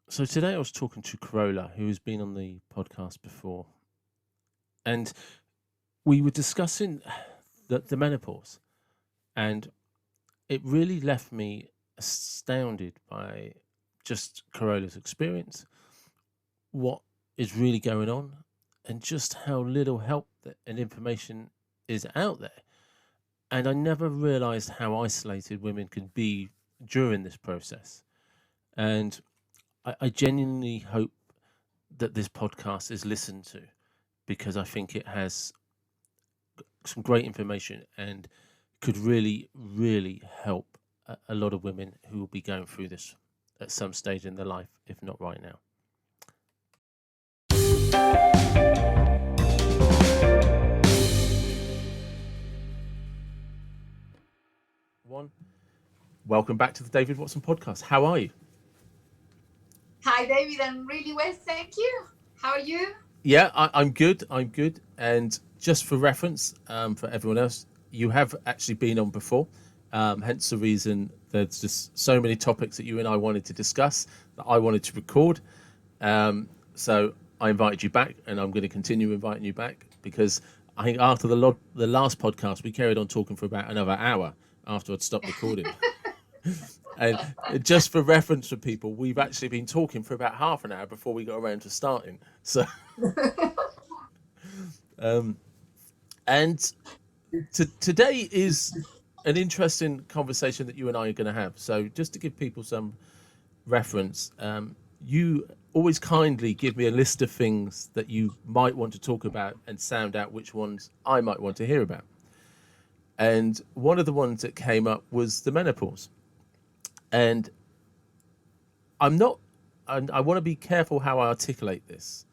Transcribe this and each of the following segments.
So today I was talking to Carola, who has been on the podcast before, and we were discussing the menopause, and it really left me astounded by just Carola's experience, what is really going on, and just how little help and information is out there. And I never realized how isolated women could be during this process. And I genuinely hope that this podcast is listened to because I think it has some great information and could really, really help a lot of women who will be going through this at some stage in their life, if not right now. One, welcome back to the David Watson podcast. How are you? Hi, David. I'm really well, thank you. How are you? Yeah, I'm good. I'm good. And just for reference, for everyone else, you have actually been on before. Hence the reason there's just so many topics that you and I wanted to discuss that I wanted to record. So I invited you back, and I'm going to continue inviting you back because I think after the last podcast, we carried on talking for about another hour after I'd stopped recording. And just for reference for people, we've actually been talking for about half an hour before we got around to starting. So, and today is an interesting conversation that you and I are going to have. So, just to give people some reference, you always kindly give me a list of things that you might want to talk about and sound out which ones I might want to hear about. And one of the ones that came up was the menopause. And I'm not, and I want to be careful how I articulate this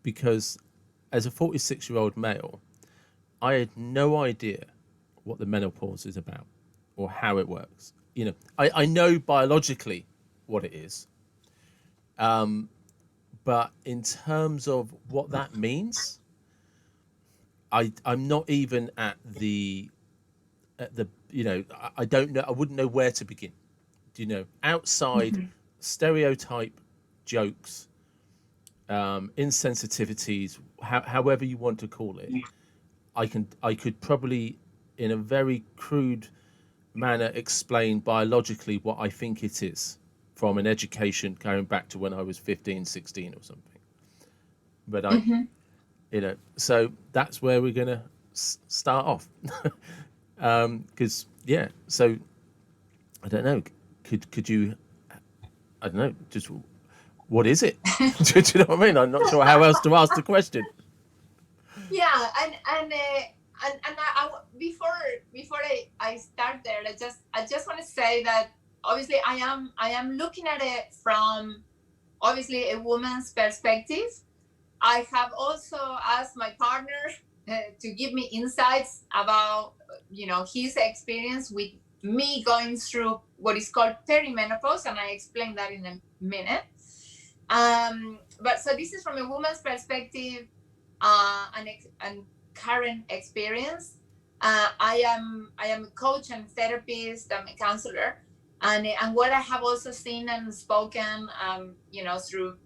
because as a 46-year-old male, I had no idea what the menopause is about or how it works. I know biologically what it is, but in terms of what that means, I'm not even at the I don't know. I wouldn't know where to begin. Outside stereotype jokes, insensitivities, however you want to call it, I could probably, in a very crude manner, explain biologically what I think it is from an education going back to when I was 15, 16 or something. But so that's where we're gonna start off. Because so I don't know. Could you? I don't know. Just what is it? Do you know what I mean? I'm not sure how else to ask the question. Yeah, before I start there, I just want to say that obviously I am looking at it from obviously a woman's perspective. I have also asked my partner to give me insights about his experience with me going through what is called perimenopause, and I explain that in a minute. But so this is from a woman's perspective, and current experience. I am a coach and therapist. I'm a counselor, and what I have also seen and spoken, through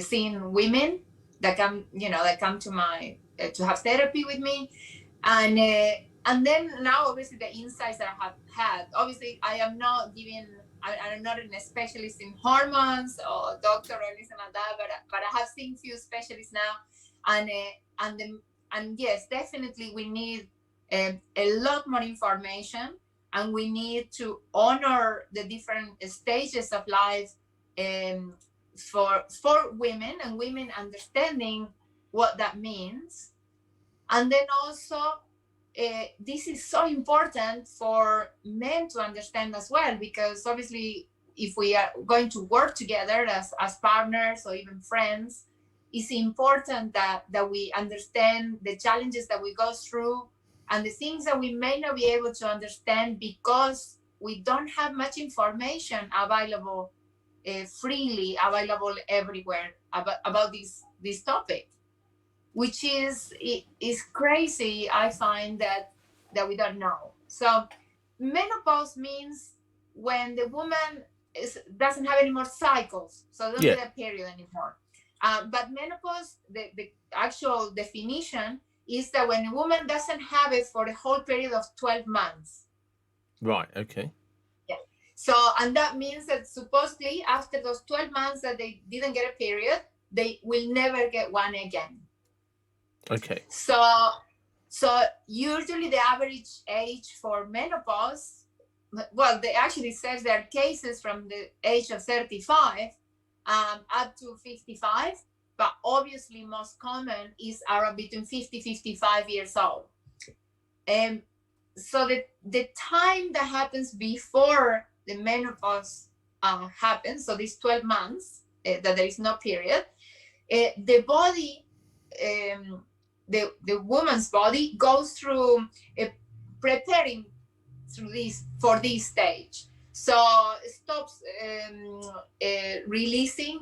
seeing women that come to my to have therapy with me, and then now obviously the insights that I have had. Obviously, I am not giving. I'm not a specialist in hormones or doctor or anything like that, but I have seen few specialists now, and and yes, definitely we need a lot more information, and we need to honor the different stages of life, um, for women, and women understanding what that means. And then also, this is so important for men to understand as well, because obviously if we are going to work together as partners or even friends, it's important that we understand the challenges that we go through, and the things that we may not be able to understand because we don't have much information available, freely available everywhere about this topic, which is crazy. I find that we don't know. So menopause means when the woman doesn't have any more cycles, so don't Yeah. get a period anymore. But menopause, the actual definition is that when a woman doesn't have it for the whole period of 12 months. Right. Okay. Yeah. So, and that means that supposedly after those 12 months that they didn't get a period, they will never get one again. Okay. So usually the average age for menopause, well, they actually says there are cases from the age of 35 up to 55, but obviously most common is around between 50-55 years old. So the time that happens before the menopause happens, so these 12 months that there is no period, the body, the woman's body goes through preparing through this for this stage. So it stops releasing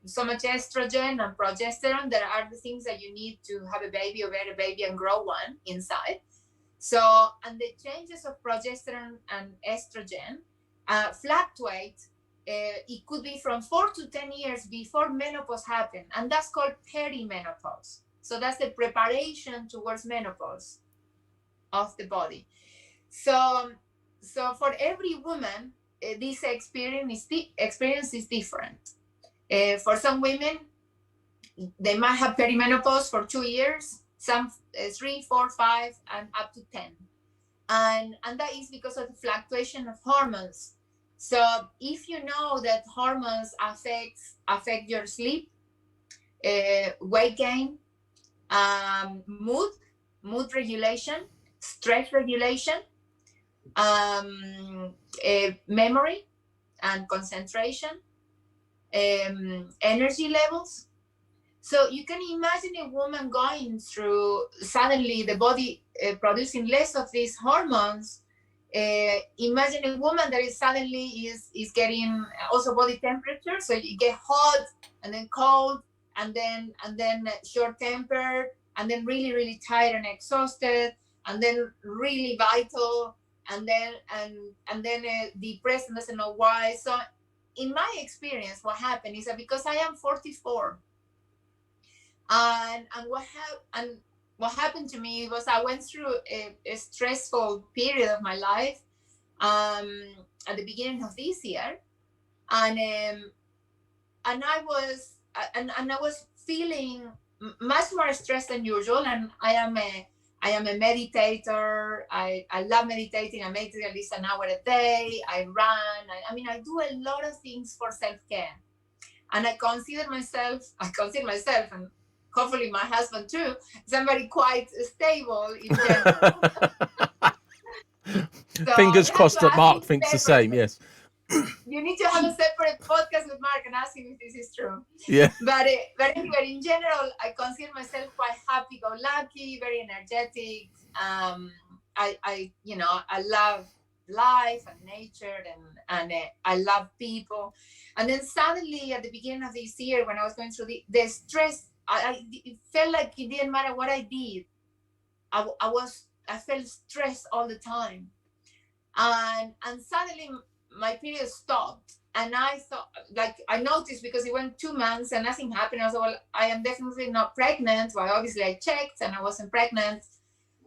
so much estrogen and progesterone that are the things that you need to have a baby or bear a baby and grow one inside. So, and the changes of progesterone and estrogen fluctuate. It could be from 4 to 10 years before menopause happened, and that's called perimenopause. So that's the preparation towards menopause of the body. So for every woman, this experience is different. For some women, they might have perimenopause for 2 years, some 3, 4, 5, and up to 10. And that is because of the fluctuation of hormones. So if you know that hormones affect your sleep, weight gain, mood regulation, stress regulation, memory and concentration, energy levels. So you can imagine a woman going through suddenly the body producing less of these hormones. Imagine a woman that is suddenly is getting also body temperature, so you get hot and then cold and then short tempered and then really tired and exhausted and then really vital and then depressed and doesn't know why. So in my experience, what happened is that because I am 44, and what happened to me was I went through a stressful period of my life at the beginning of this year, and I was feeling much more stressed than usual. And I am a meditator. I love meditating. I meditate at least an hour a day. I run. I do a lot of things for self-care. And I consider myself, and hopefully my husband too, somebody quite stable in general. So Fingers you have crossed to that ask Mark him thinks the same. separately. Yes. You need to have a separate podcast with Mark and ask him if this is true. Yeah. But anyway, in general, I consider myself quite happy-go-lucky, very energetic. I love life and nature, and I love people. And then suddenly, at the beginning of this year, when I was going through the stress, it felt like it didn't matter what I did. I felt stressed all the time, and suddenly my period stopped. And I thought, like, I noticed because it went 2 months and nothing happened. I was like, well, I am definitely not pregnant. Well, obviously I checked and I wasn't pregnant.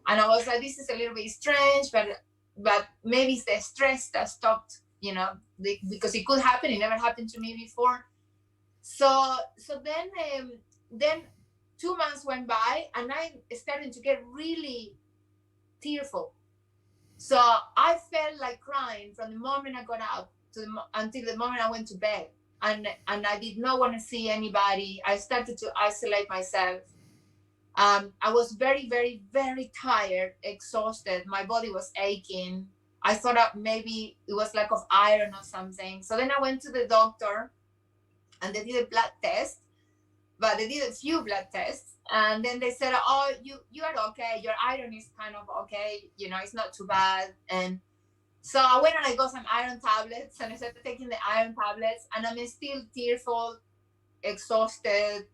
And I was like, this is a little bit strange, but maybe it's the stress that stopped, because it could happen. It never happened to me before. So then 2 months went by and I started to get really tearful. So I felt like crying from the moment I got up until the moment I went to bed. And I did not want to see anybody. I started to isolate myself. I was very, very, very tired, exhausted. My body was aching. I thought maybe it was lack of iron or something. So then I went to the doctor and they did a blood test. But they did a few blood tests, and then they said, oh, you are okay. Your iron is kind of okay. It's not too bad. And so I went and I got some iron tablets, and I started taking the iron tablets, and I'm still tearful, exhausted.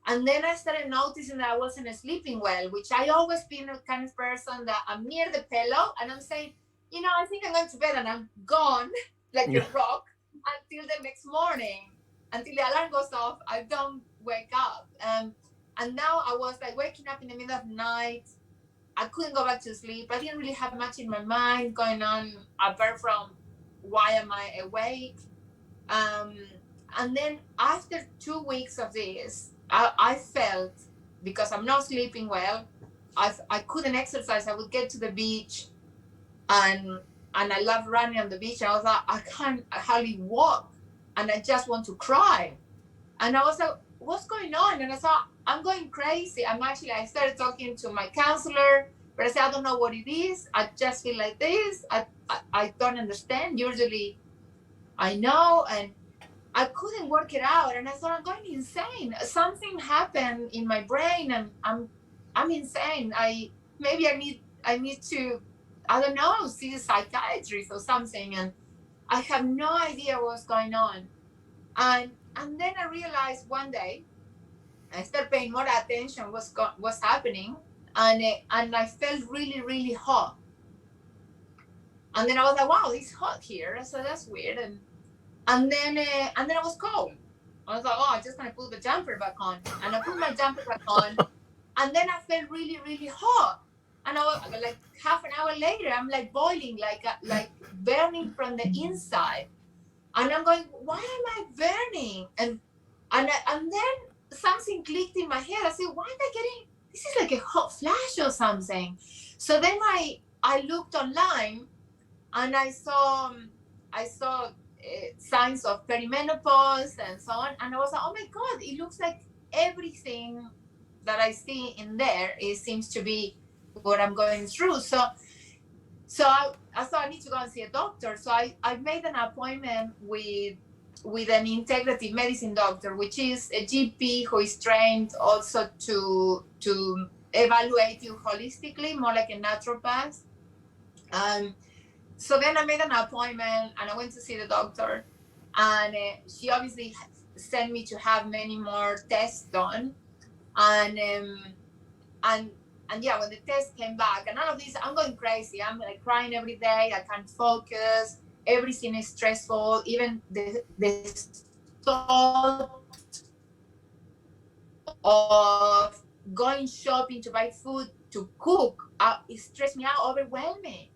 And then I started noticing that I wasn't sleeping well, which I always been a kind of person that I'm near the pillow, and I'm saying, I think I'm going to bed, and I'm gone like a rock. until the next morning, until the alarm goes off. I don't wake up. And now I was like waking up in the middle of the night. I couldn't go back to sleep. I didn't really have much in my mind going on apart from why am I awake. Um, and then after 2 weeks of this, I felt, because I'm not sleeping well, I couldn't exercise. I would get to the beach, and I love running on the beach. I was like, I can't hardly walk, and I just want to cry. And I was like, what's going on? And I thought, I'm going crazy. I started talking to my counselor, but I said, I don't know what it is. I just feel like this. I don't understand. Usually I know. And I couldn't work it out. And I thought, I'm going insane. Something happened in my brain, and I'm insane. Maybe I need to, I don't know, see a psychiatrist or something. And I have no idea what's going on. And then I realized one day, I started paying more attention what's happening, and I felt really really hot. And then I was like, wow, it's hot here, so that's weird. And then I was cold. I was like, oh, I'm just gonna put the jumper back on, and I put my jumper back on, and then I felt really really hot. And I was like, half an hour later, I'm like boiling, like burning from the inside. And I'm going, why am I burning? And then something clicked in my head. I said, why am I getting, this is like a hot flash or something. So then I looked online, and I saw signs of perimenopause and so on. And I was like, oh my God, it looks like everything that I see in there, it seems to be what I'm going through. So I thought I need to go and see a doctor. So I made an appointment with an integrative medicine doctor, which is a GP who is trained also to evaluate you holistically, more like a naturopath. So then I made an appointment, and I went to see the doctor, and she obviously sent me to have many more tests done. And and and yeah, when the test came back and all of this, I'm going crazy. I'm like crying every day. I can't focus. Everything is stressful. Even the thought of going shopping to buy food to cook, it stressed me out, overwhelmed me.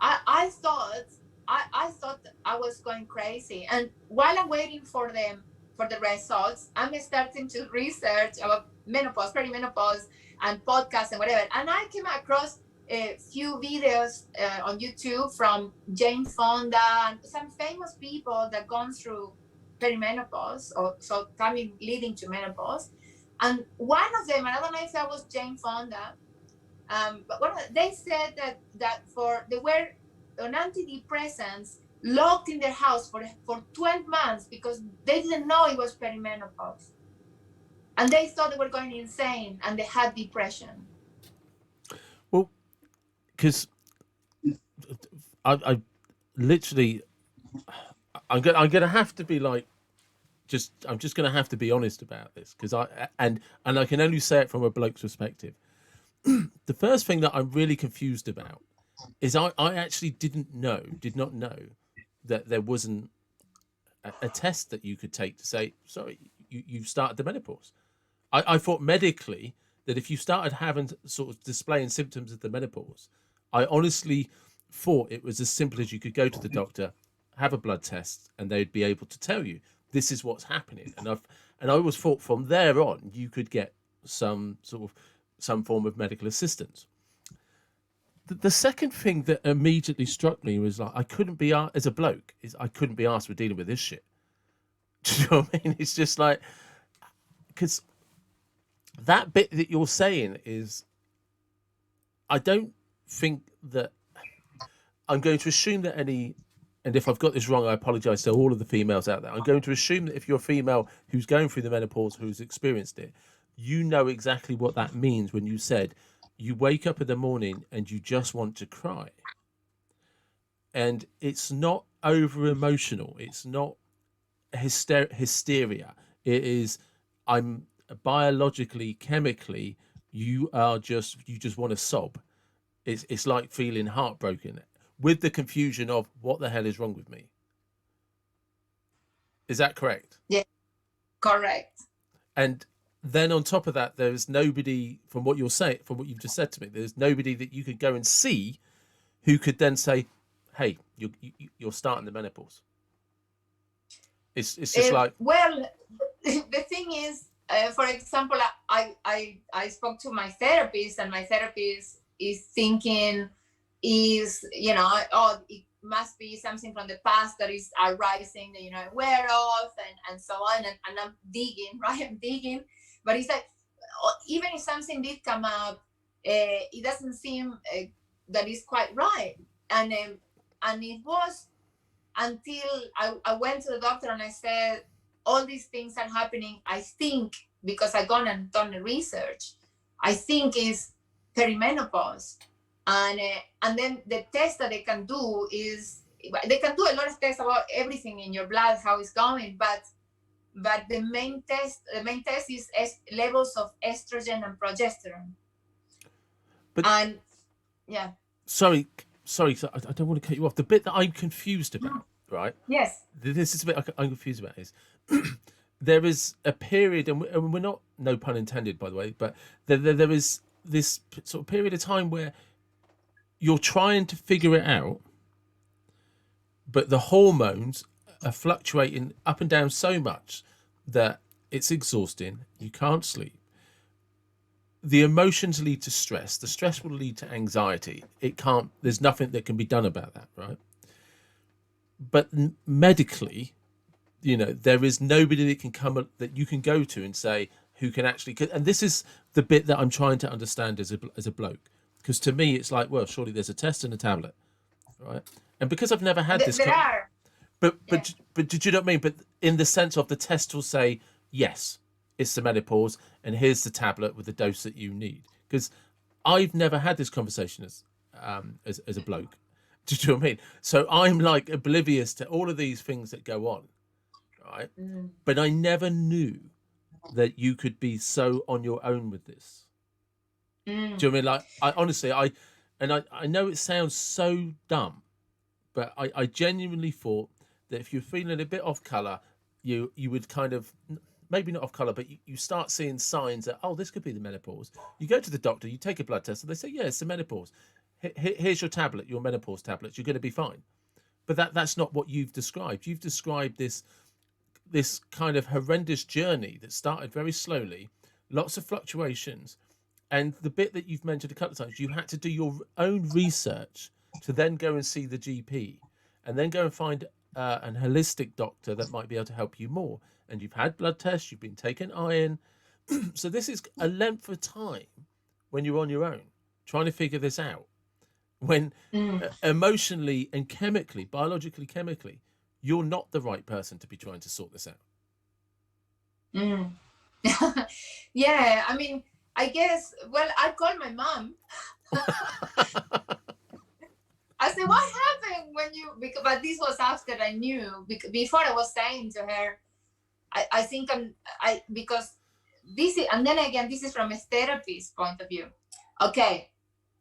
I thought I was going crazy. And while I'm waiting for the results, I'm starting to research about menopause, perimenopause, and podcasts and whatever. And I came across a few videos on YouTube from Jane Fonda and some famous people that gone through perimenopause, or so coming leading to menopause. And one of them, and I don't know if that was Jane Fonda, but they said that they were on antidepressants locked in their house for 12 months because they didn't know it was perimenopause, and they thought they were going insane, and they had depression. Well, because I literally, I'm gonna have to be like, I'm just gonna have to be honest about this, because and I can only say it from a bloke's perspective. The first thing that I'm really confused about is I actually did not know that there wasn't a test that you could take to say, sorry, you've started the menopause. I thought medically that if you started having sort of displaying symptoms of the menopause, I honestly thought it was as simple as you could go to the doctor, have a blood test, and they'd be able to tell you this is what's happening. And I always thought from there on you could get some form of medical assistance. The second thing that immediately struck me was like, I couldn't be as a bloke, is I couldn't be asked for dealing with this shit. Do you know what I mean? It's just like, because that bit that you're saying is, I don't think that, I'm going to assume that any, and if I've got this wrong, I apologize to all of the females out there. I'm going to assume that if you're a female who's going through the menopause, who's experienced it, you know exactly what that means when you said you wake up in the morning and you just want to cry. And it's not over emotional. It's not hysteria. It is, I'm biologically, chemically, you just want to sob. It's like feeling heartbroken with the confusion of what the hell is wrong with me. Is that correct? Yeah, correct. And then on top of that, there's nobody, from what you're saying, from what you've just said to me, there's nobody that you could go and see who could then say, "Hey, you're starting the menopause." It's just like, Well, the thing is, for example, I spoke to my therapist, and my therapist is thinking, is, you know, oh, it must be something from the past that is arising that you're not aware of, and so on. And I'm digging, right? I'm digging. But it's like, even if something did come up, it doesn't seem that is quite right. And it was until I went to the doctor and I said, all these things are happening. I think, because I gone and done the research, I think is perimenopause. And then the test that they can do is, they can do a lot of tests about everything in your blood, how it's going, but the main test is levels of estrogen and progesterone. but And yeah. sorry, so I don't want to cut you off. The bit that I'm confused about, right? Yes. This is the bit I'm confused about is there is a period, and we're not, no pun intended, by the way, but there is this sort of period of time where you're trying to figure it out, but the hormones are fluctuating up and down so much that it's exhausting. You can't sleep. The emotions lead to stress. The stress will lead to anxiety. It can't. There's nothing that can be done about that, right? But medically, you know, there is nobody that can come that you can go to and say who can actually. And this is the bit that I'm trying to understand as a bloke, because to me it's like, well, surely there's a test and a tablet, right? And because I've never had this, There are. but did you know what I mean? But in the sense of the test will say yes, it's the menopause, and here's the tablet with the dose that you need. Because I've never had this conversation as a bloke. Do you know what I mean? So I'm like oblivious to all of these things that go on, right? But I never knew that you could be so on your own with this. Do you know what I mean? Like, I honestly, I know it sounds so dumb, but I genuinely thought that if you're feeling a bit off color, you would kind of, maybe not off color, but you start seeing signs that, oh, this could be the menopause. You go to the doctor, you take a blood test, and they say, yeah, it's the menopause. Here's your tablet, your menopause tablets. You're going to be fine. But that's not what you've described. You've described this kind of horrendous journey that started very slowly, lots of fluctuations, and the bit that you've mentioned a couple of times, you had to do your own research to then go and see the GP, and then go and find an holistic doctor that might be able to help you more. And you've had blood tests, you've been taking iron. So this is a length of time when you're on your own trying to figure this out, when emotionally and chemically, biologically, chemically, you're not the right person to be trying to sort this out. Yeah, I mean, I guess, well, I called my mom. I said, what happened when you, but this was after I knew. Before I was saying to her, I think because this is, and then again, this is from a therapist point of view. Okay.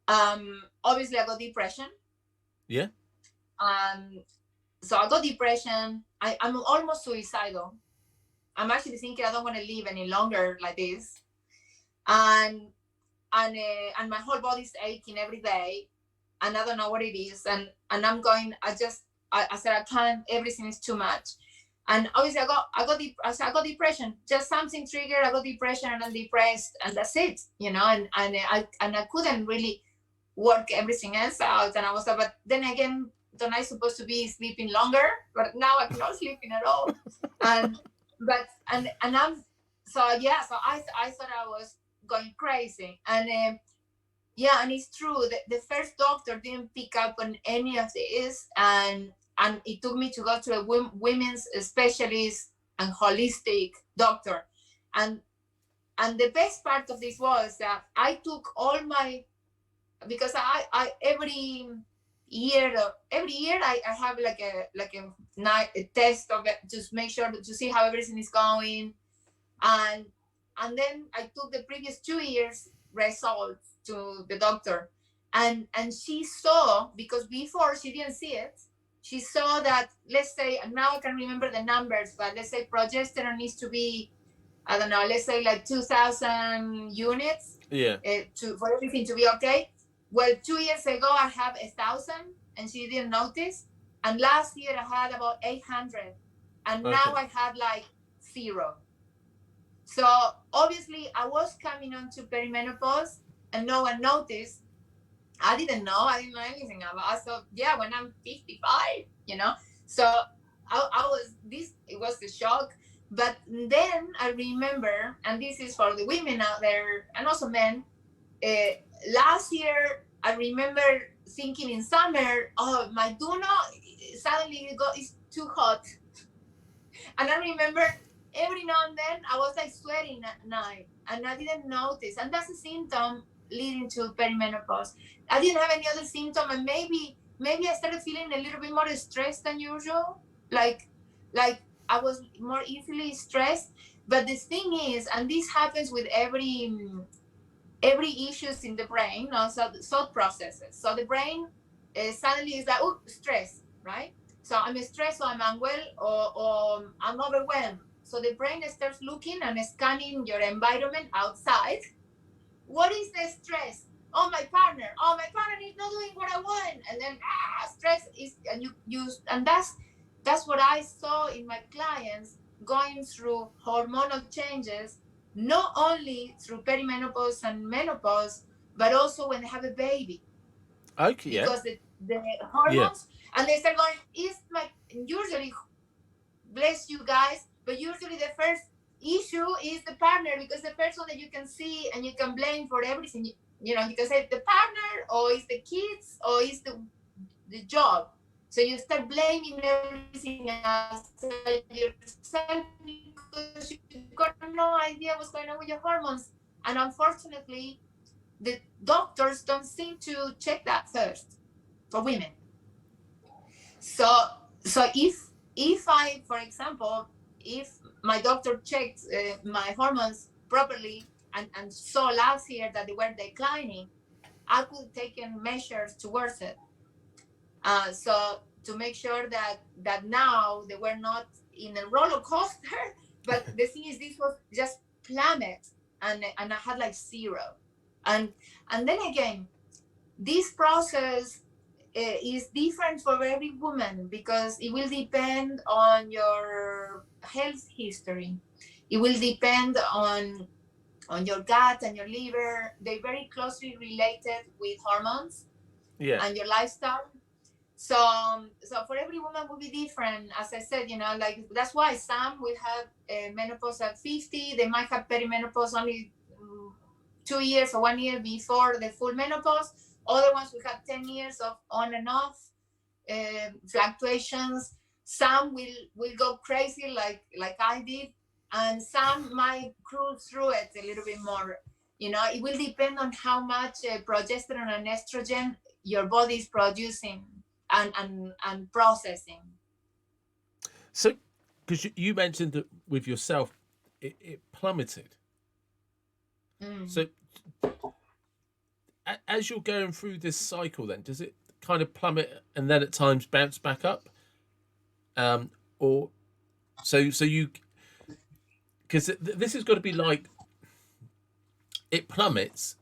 Obviously I got depression. Yeah. So I got depression. I'm almost suicidal. I'm actually thinking I don't want to live any longer like this. And my whole body's aching every day, and I don't know what it is. And I'm going, I said, I can't, everything is too much. And obviously I got depression. Just something triggered, I got depression, and I'm depressed, and that's it, you know. And I couldn't really work everything else out. And I was like, but then again, don't I supposed to be sleeping longer? But now I'm not sleeping at all. And I'm, so yeah, so I thought I was going crazy. And yeah, and it's true that the first doctor didn't pick up on any of this, and it took me to go to a women's specialist and holistic doctor. And the best part of this was that I took all my, because I every year I have like a test of it, just make sure to see how everything is going. And then I took the previous 2 years results to the doctor, and she saw, because before she didn't see it, she saw that, let's say, and now I can remember the numbers, but let's say progesterone needs to be, I don't know, let's say like 2,000 units, Yeah. for everything to be okay. Well, 2 years ago I had 1,000, and she didn't notice. And last year I had about 800, and now Okay. I had like 0. So obviously I was coming on to perimenopause, and no one noticed. I didn't know. I didn't know anything about it. So yeah, when I'm 55, So I was this. It was a shock. But then I remember, and this is for the women out there and also men. Uh, Last year, I remember thinking in summer, oh, my Duno suddenly it's too hot, and I remember every now and then I was like sweating at night, and I didn't notice. And that's a symptom leading to perimenopause. I didn't have any other symptom, and maybe I started feeling a little bit more stressed than usual. Like I was more easily stressed. But the thing is, and this happens with every issues in the brain, also the thought processes. So the brain suddenly is like, oh, stress, right? So I'm stressed, or I'm unwell, or I'm overwhelmed. So the brain starts looking and scanning your environment outside. What is the stress? Oh, my partner. Oh, my partner is not doing what I want. And then stress is, and you use, and that's what I saw in my clients going through hormonal changes, not only through perimenopause and menopause, but also when they have a baby, Okay. Yeah. because the Yeah. hormones, and they start going, is my, usually, bless you guys, but usually the first issue is the partner, because the person that you can see and you can blame for everything. You can say the partner, or it's the kids, or it's the job. So you start blaming everything outside yourself, because you've got no idea what's going on with your hormones. And unfortunately, the doctors don't seem to check that first for women. So if I, for example, if my doctor checked my hormones properly, and saw last year that they were declining, I could take measures towards it. So to make sure that now they were not in a roller coaster, but the thing is, this was just plummet, and I had like 0. And then again, this process is different for every woman, because it will depend on your health history. It will depend on your gut and your liver. They're very closely related with hormones Yeah. and your lifestyle. So for every woman will be different. As I said, like, that's why some will have menopause at 50. They might have perimenopause only 2 years or 1 year before the full menopause. Other ones will have 10 years of on and off fluctuations. Some will go crazy like I did, and some might cruise through it a little bit more. It will depend on how much progesterone and estrogen your body is producing and processing. So, because you mentioned that with yourself, it plummeted. Mm. So, as you're going through this cycle, then does it kind of plummet and then at times bounce back up? Or so you, because this has got to be like, it plummets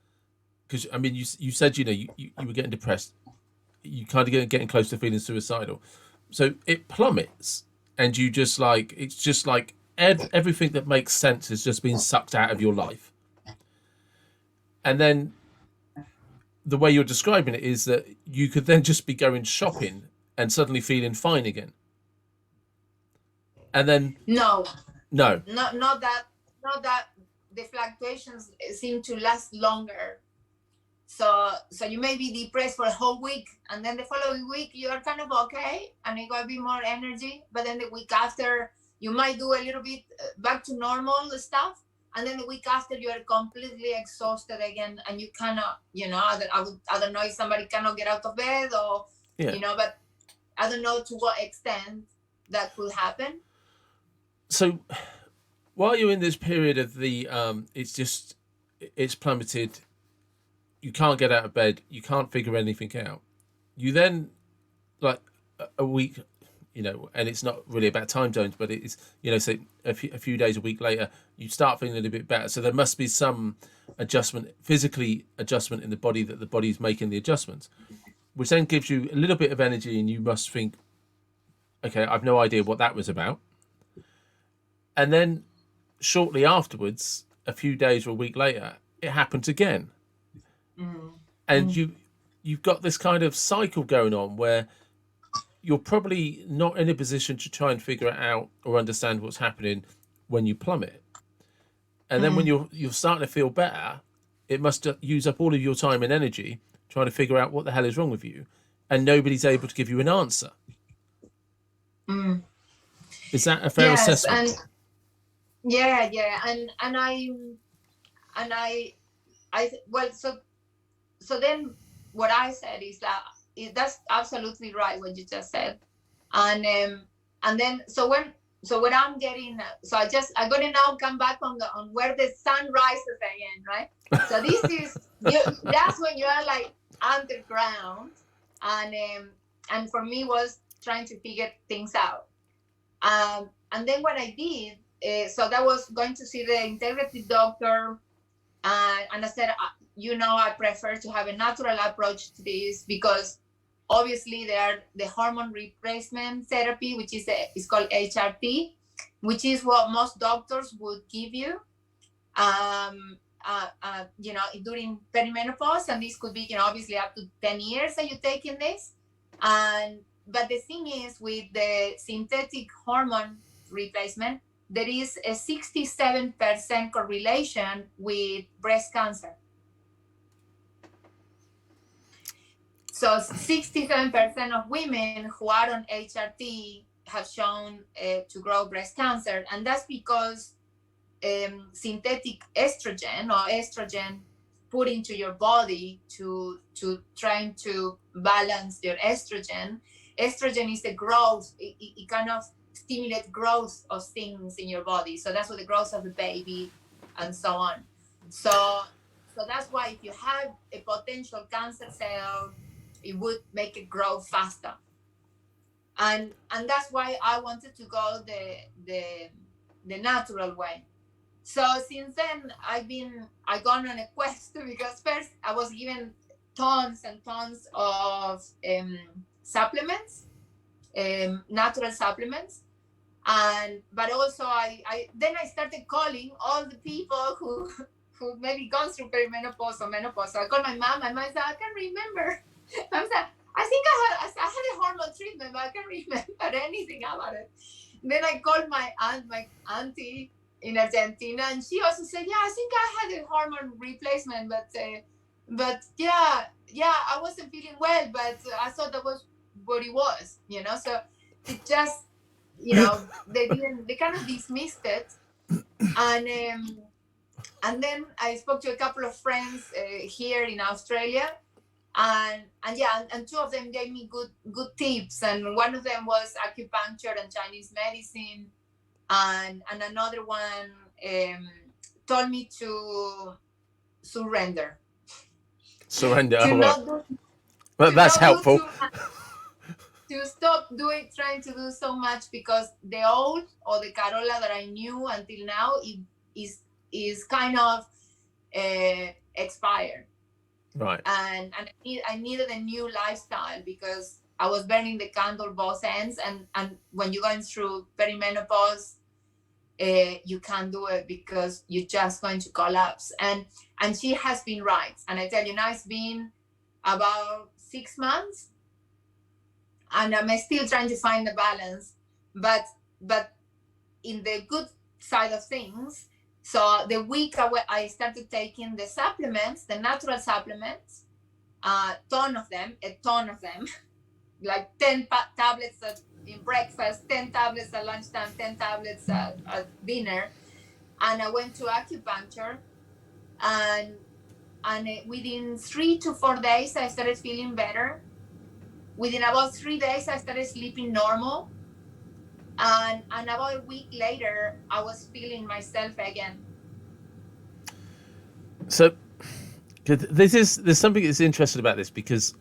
because, I mean, you said you were getting depressed, you kind of getting close to feeling suicidal, so it plummets, and you just like, it's just like everything that makes sense has just been sucked out of your life, and then the way you're describing it is that you could then just be going shopping and suddenly feeling fine again, and then No, no. not that the fluctuations seem to last longer. So you may be depressed for a whole week, and then the following week you are kind of okay, and you got a bit more energy. But then the week after, you might do a little bit back to normal stuff, and then the week after you are completely exhausted again, and you cannot, I don't know if somebody cannot get out of bed, or Yeah. but I don't know to what extent that could happen. So while you're in this period of the it's plummeted, you can't get out of bed, you can't figure anything out, you then, like, a week, and it's not really about time zones, but it's, say a few days, a week later, you start feeling a little bit better. So there must be some physically adjustment in the body, that the body's making the adjustments, which then gives you a little bit of energy, and you must think, okay, I've no idea what that was about. And then shortly afterwards, a few days or a week later, it happens again. And you've got this kind of cycle going on where you're probably not in a position to try and figure it out or understand what's happening when you plummet. And then when you're starting to feel better, it must use up all of your time and energy trying to figure out what the hell is wrong with you, and nobody's able to give you an answer. Is that a fair assessment? And so then what I said is that that's absolutely right what you just said. And then what I'm getting, I'm going to now come back on where the sun rises again, right? So this is that's when you are like underground, and for me was trying to figure things out. And then what I did, so that was going to see the integrative doctor, and I said, I prefer to have a natural approach to this, because obviously there are the hormone replacement therapy, which is called HRT, which is what most doctors would give you, during perimenopause, and this could be, obviously up to 10 years that you're taking this. But the thing is, with the synthetic hormone replacement, there is a 67% correlation with breast cancer. So 67% of women who are on HRT have shown to grow breast cancer, and that's because synthetic estrogen or estrogen put into your body to trying to balance your estrogen. Estrogen is the growth. It kind of stimulates growth of things in your body. So that's what the growth of the baby and so on. So that's why if you have a potential cancer cell, it would make it grow faster. And that's why I wanted to go the natural way. So since then, I've gone on a quest, because first I was given tons and tons of supplements, natural supplements, but also I started calling all the people who maybe gone through perimenopause or menopause. So I called my mom. My mom said, I can't remember. I said, I think I had a hormone treatment, but I can't remember anything about it. Then I called my auntie in Argentina, and she also said, yeah, I think I had a hormone replacement, but yeah, I wasn't feeling well, but I thought that was what it was, so it just, they kind of dismissed it. And then I spoke to a couple of friends here in Australia, and two of them gave me good tips, and one of them was acupuncture and Chinese medicine, and another one told me to surrender. Well, that's helpful. To stop trying to do so much, because the old, or the Carola that I knew until now, is kind of expired. Right. And I needed a new lifestyle, because I was burning the candle both ends, and when you're going through perimenopause, you can't do it, because you're just going to collapse. And she has been right. And I tell you, now it's been about 6 months, and I'm still trying to find the balance. But in the good side of things, so the week I started taking the supplements, the natural supplements, a ton of them, like 10 tablets in breakfast, 10 tablets at lunchtime, 10 tablets at dinner. And I went to acupuncture, and within 3 to 4 days, I started feeling better. Within about 3 days, I started sleeping normal. And about a week later, I was feeling myself again. So there's something that's interesting about this, because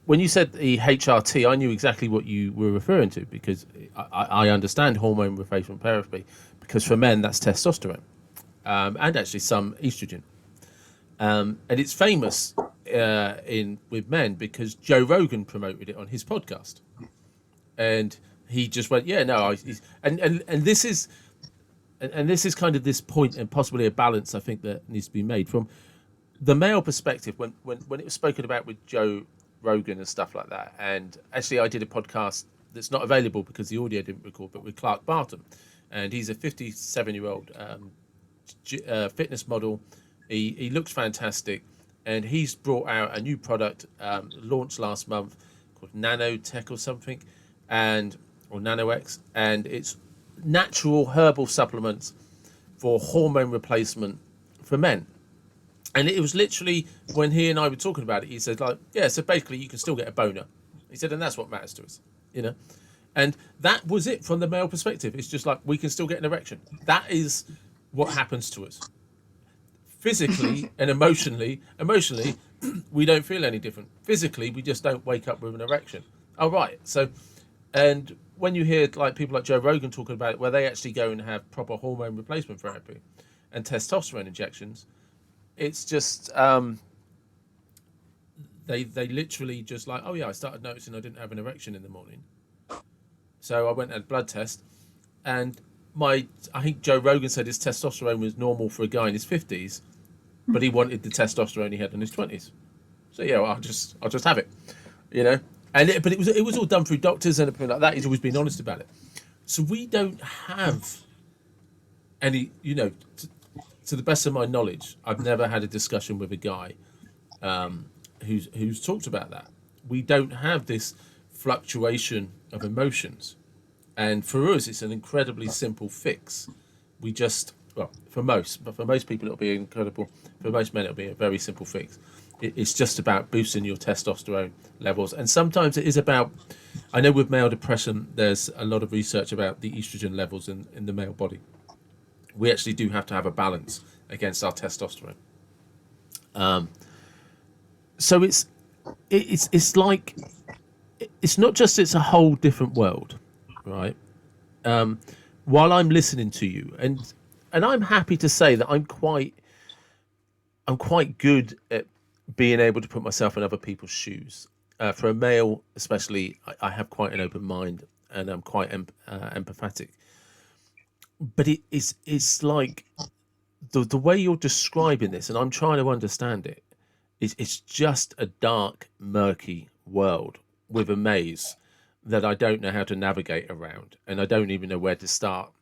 when you said the HRT, I knew exactly what you were referring to, because I understand hormone replacement therapy, because for men that's testosterone, and actually some estrogen, and it's famous in with men because Joe Rogan promoted it on his podcast, and he just went, yeah, no, and this is. And this is kind of this point, and possibly a balance I think that needs to be made from the male perspective. When it was spoken about with Joe Rogan and stuff like that, and actually I did a podcast that's not available because the audio didn't record, but with Clark Barton, and he's a 57-year-old fitness model. He looks fantastic, and he's brought out a new product, launched last month, called Nanotech or something, or NanoX, and it's natural herbal supplements for hormone replacement for men. And it was literally, when he and I were talking about it, he said, like, yeah, so basically you can still get a boner. He said, and that's what matters to us, you know. And that was it from the male perspective. It's just like, we can still get an erection. That is what happens to us physically and emotionally. Emotionally, we don't feel any different. Physically, we just don't wake up with an erection. Oh, right. So, and when you hear like people like Joe Rogan talking about it, where they actually go and have proper hormone replacement therapy and testosterone injections, it's just they literally just like, oh yeah, I started noticing I didn't have an erection in the morning, so I went and had a blood test, and I think Joe Rogan said his testosterone was normal for a guy in his 50s, but he wanted the testosterone he had in his 20s. So yeah, well, I'll just have it, you know. But it was all done through doctors and everything like that. He's always been honest about it. So we don't have any, you know, to the best of my knowledge, I've never had a discussion with a guy who's talked about that. We don't have this fluctuation of emotions, and for us, it's an incredibly simple fix. We just, well, for most people, it'll be incredible. For most men, it'll be a very simple fix. It's just about boosting your testosterone levels, and sometimes it is about. I know with male depression, there's a lot of research about the estrogen levels in the male body. We actually do have to have a balance against our testosterone. So it's like, it's not just, it's a whole different world, right? While I'm listening to you, and I'm happy to say that I'm quite good at being able to put myself in other people's shoes. For a male, especially, I have quite an open mind, and I'm quite empathetic. But it's like the way you're describing this, and I'm trying to understand it. It's just a dark, murky world with a maze that I don't know how to navigate around, and I don't even know where to start.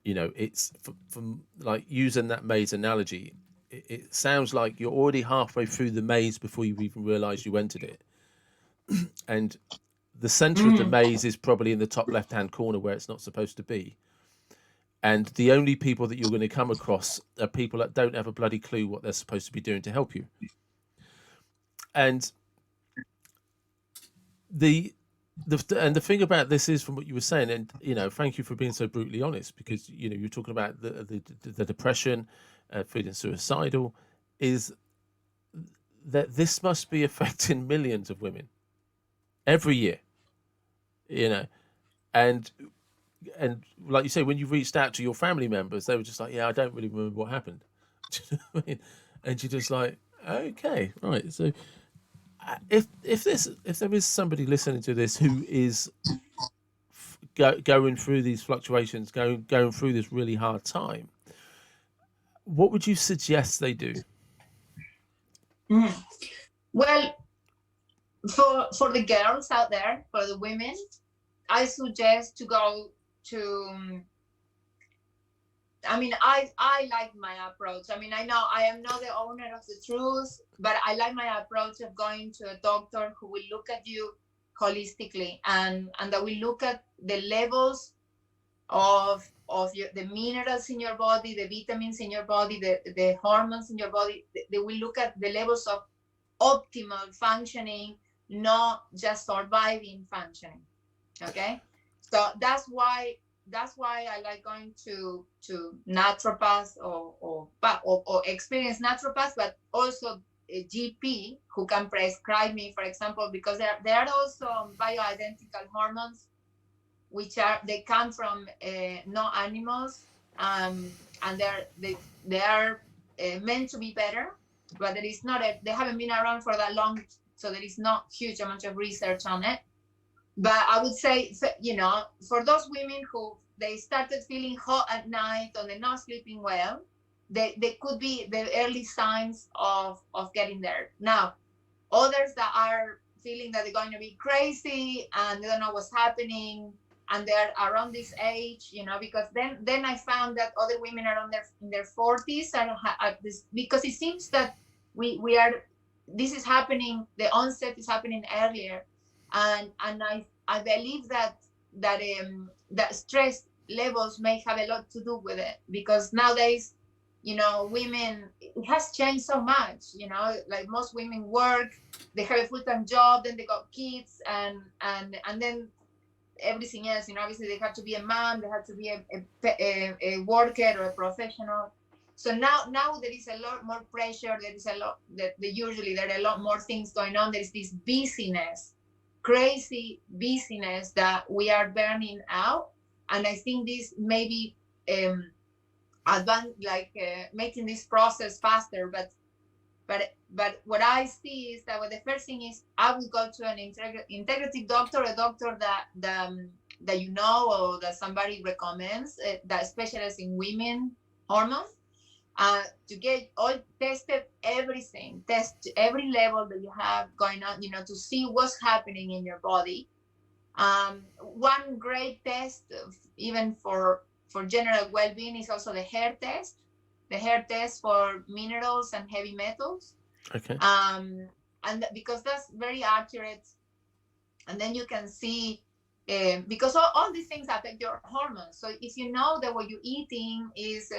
You know, it's from like using that maze analogy. It sounds like you're already halfway through the maze before you even realise you entered it, and the centre of the maze is probably in the top left-hand corner where it's not supposed to be. And the only people that you're going to come across are people that don't have a bloody clue what they're supposed to be doing to help you. And the thing about this is, from what you were saying, and you know, thank you for being so brutally honest, because you know, you're talking about the depression, feeling suicidal, is that this must be affecting millions of women every year, you know, and like you say, when you reached out to your family members, they were just like, yeah, I don't really remember what happened. Do you know what I mean? And you're just like, okay, right. So if there is somebody listening to this who is going through these fluctuations, going through this really hard time, what would you suggest they do? Well, for the girls out there, for the women, I suggest to go to. I mean, I like my approach. I mean, I know I am not the owner of the truth, but I like my approach of going to a doctor who will look at you holistically, and that will look at the levels of the minerals in your body, the vitamins in your body, the hormones in your body. They will look at the levels of optimal functioning, not just surviving functioning. Okay, so that's why I like going to naturopaths or experienced naturopaths, but also a GP who can prescribe me, for example, because there are also bioidentical hormones, which they come from no animals, and they are meant to be better, but there is not they haven't been around for that long, so there is not huge amount of research on it. But I would say, for those women who they started feeling hot at night or they're not sleeping well, they could be the early signs of getting there. Now, others that are feeling that they're going to be crazy and they don't know what's happening, and they're around this age, because then I found that other women around in their 40s are this, because it seems that we are, this is happening, the onset is happening earlier, and I believe that stress levels may have a lot to do with it, because nowadays, women, it has changed so much, like most women work, they have a full-time job, then they got kids, and then everything else, obviously they have to be a mom, they have to be a worker or a professional. So now there is a lot more pressure, there is a lot that usually there are a lot more things going on, there is this busyness, crazy busyness that we are burning out. And I think this maybe making this process faster, but what I see is that the first thing is I would go to an integrative doctor, a doctor that or that somebody recommends, that specializes in women hormones, to get all tested, everything, test every level that you have going on, to see what's happening in your body. One great test, even for general well-being, is also the hair test. The hair test for minerals and heavy metals. Okay. And because that's very accurate, and then you can see, because all these things affect your hormones. So if you know that what you're eating is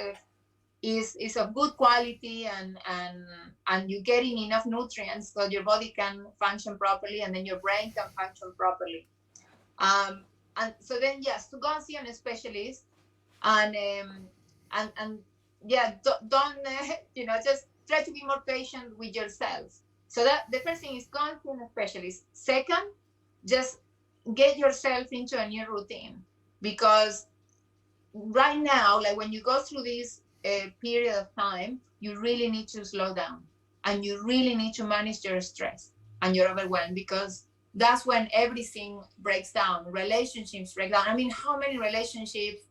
of good quality, and you're getting enough nutrients so your body can function properly, and then your brain can function properly. And so then, yes, to go and see a specialist, and yeah, don't just try to be more patient with yourself. So that the first thing is go and see a specialist. Second, just get yourself into a new routine, because right now, like when you go through this period of time, you really need to slow down, and you really need to manage your stress and your overwhelm, because that's when everything breaks down. Relationships break down. I mean, how many relationships,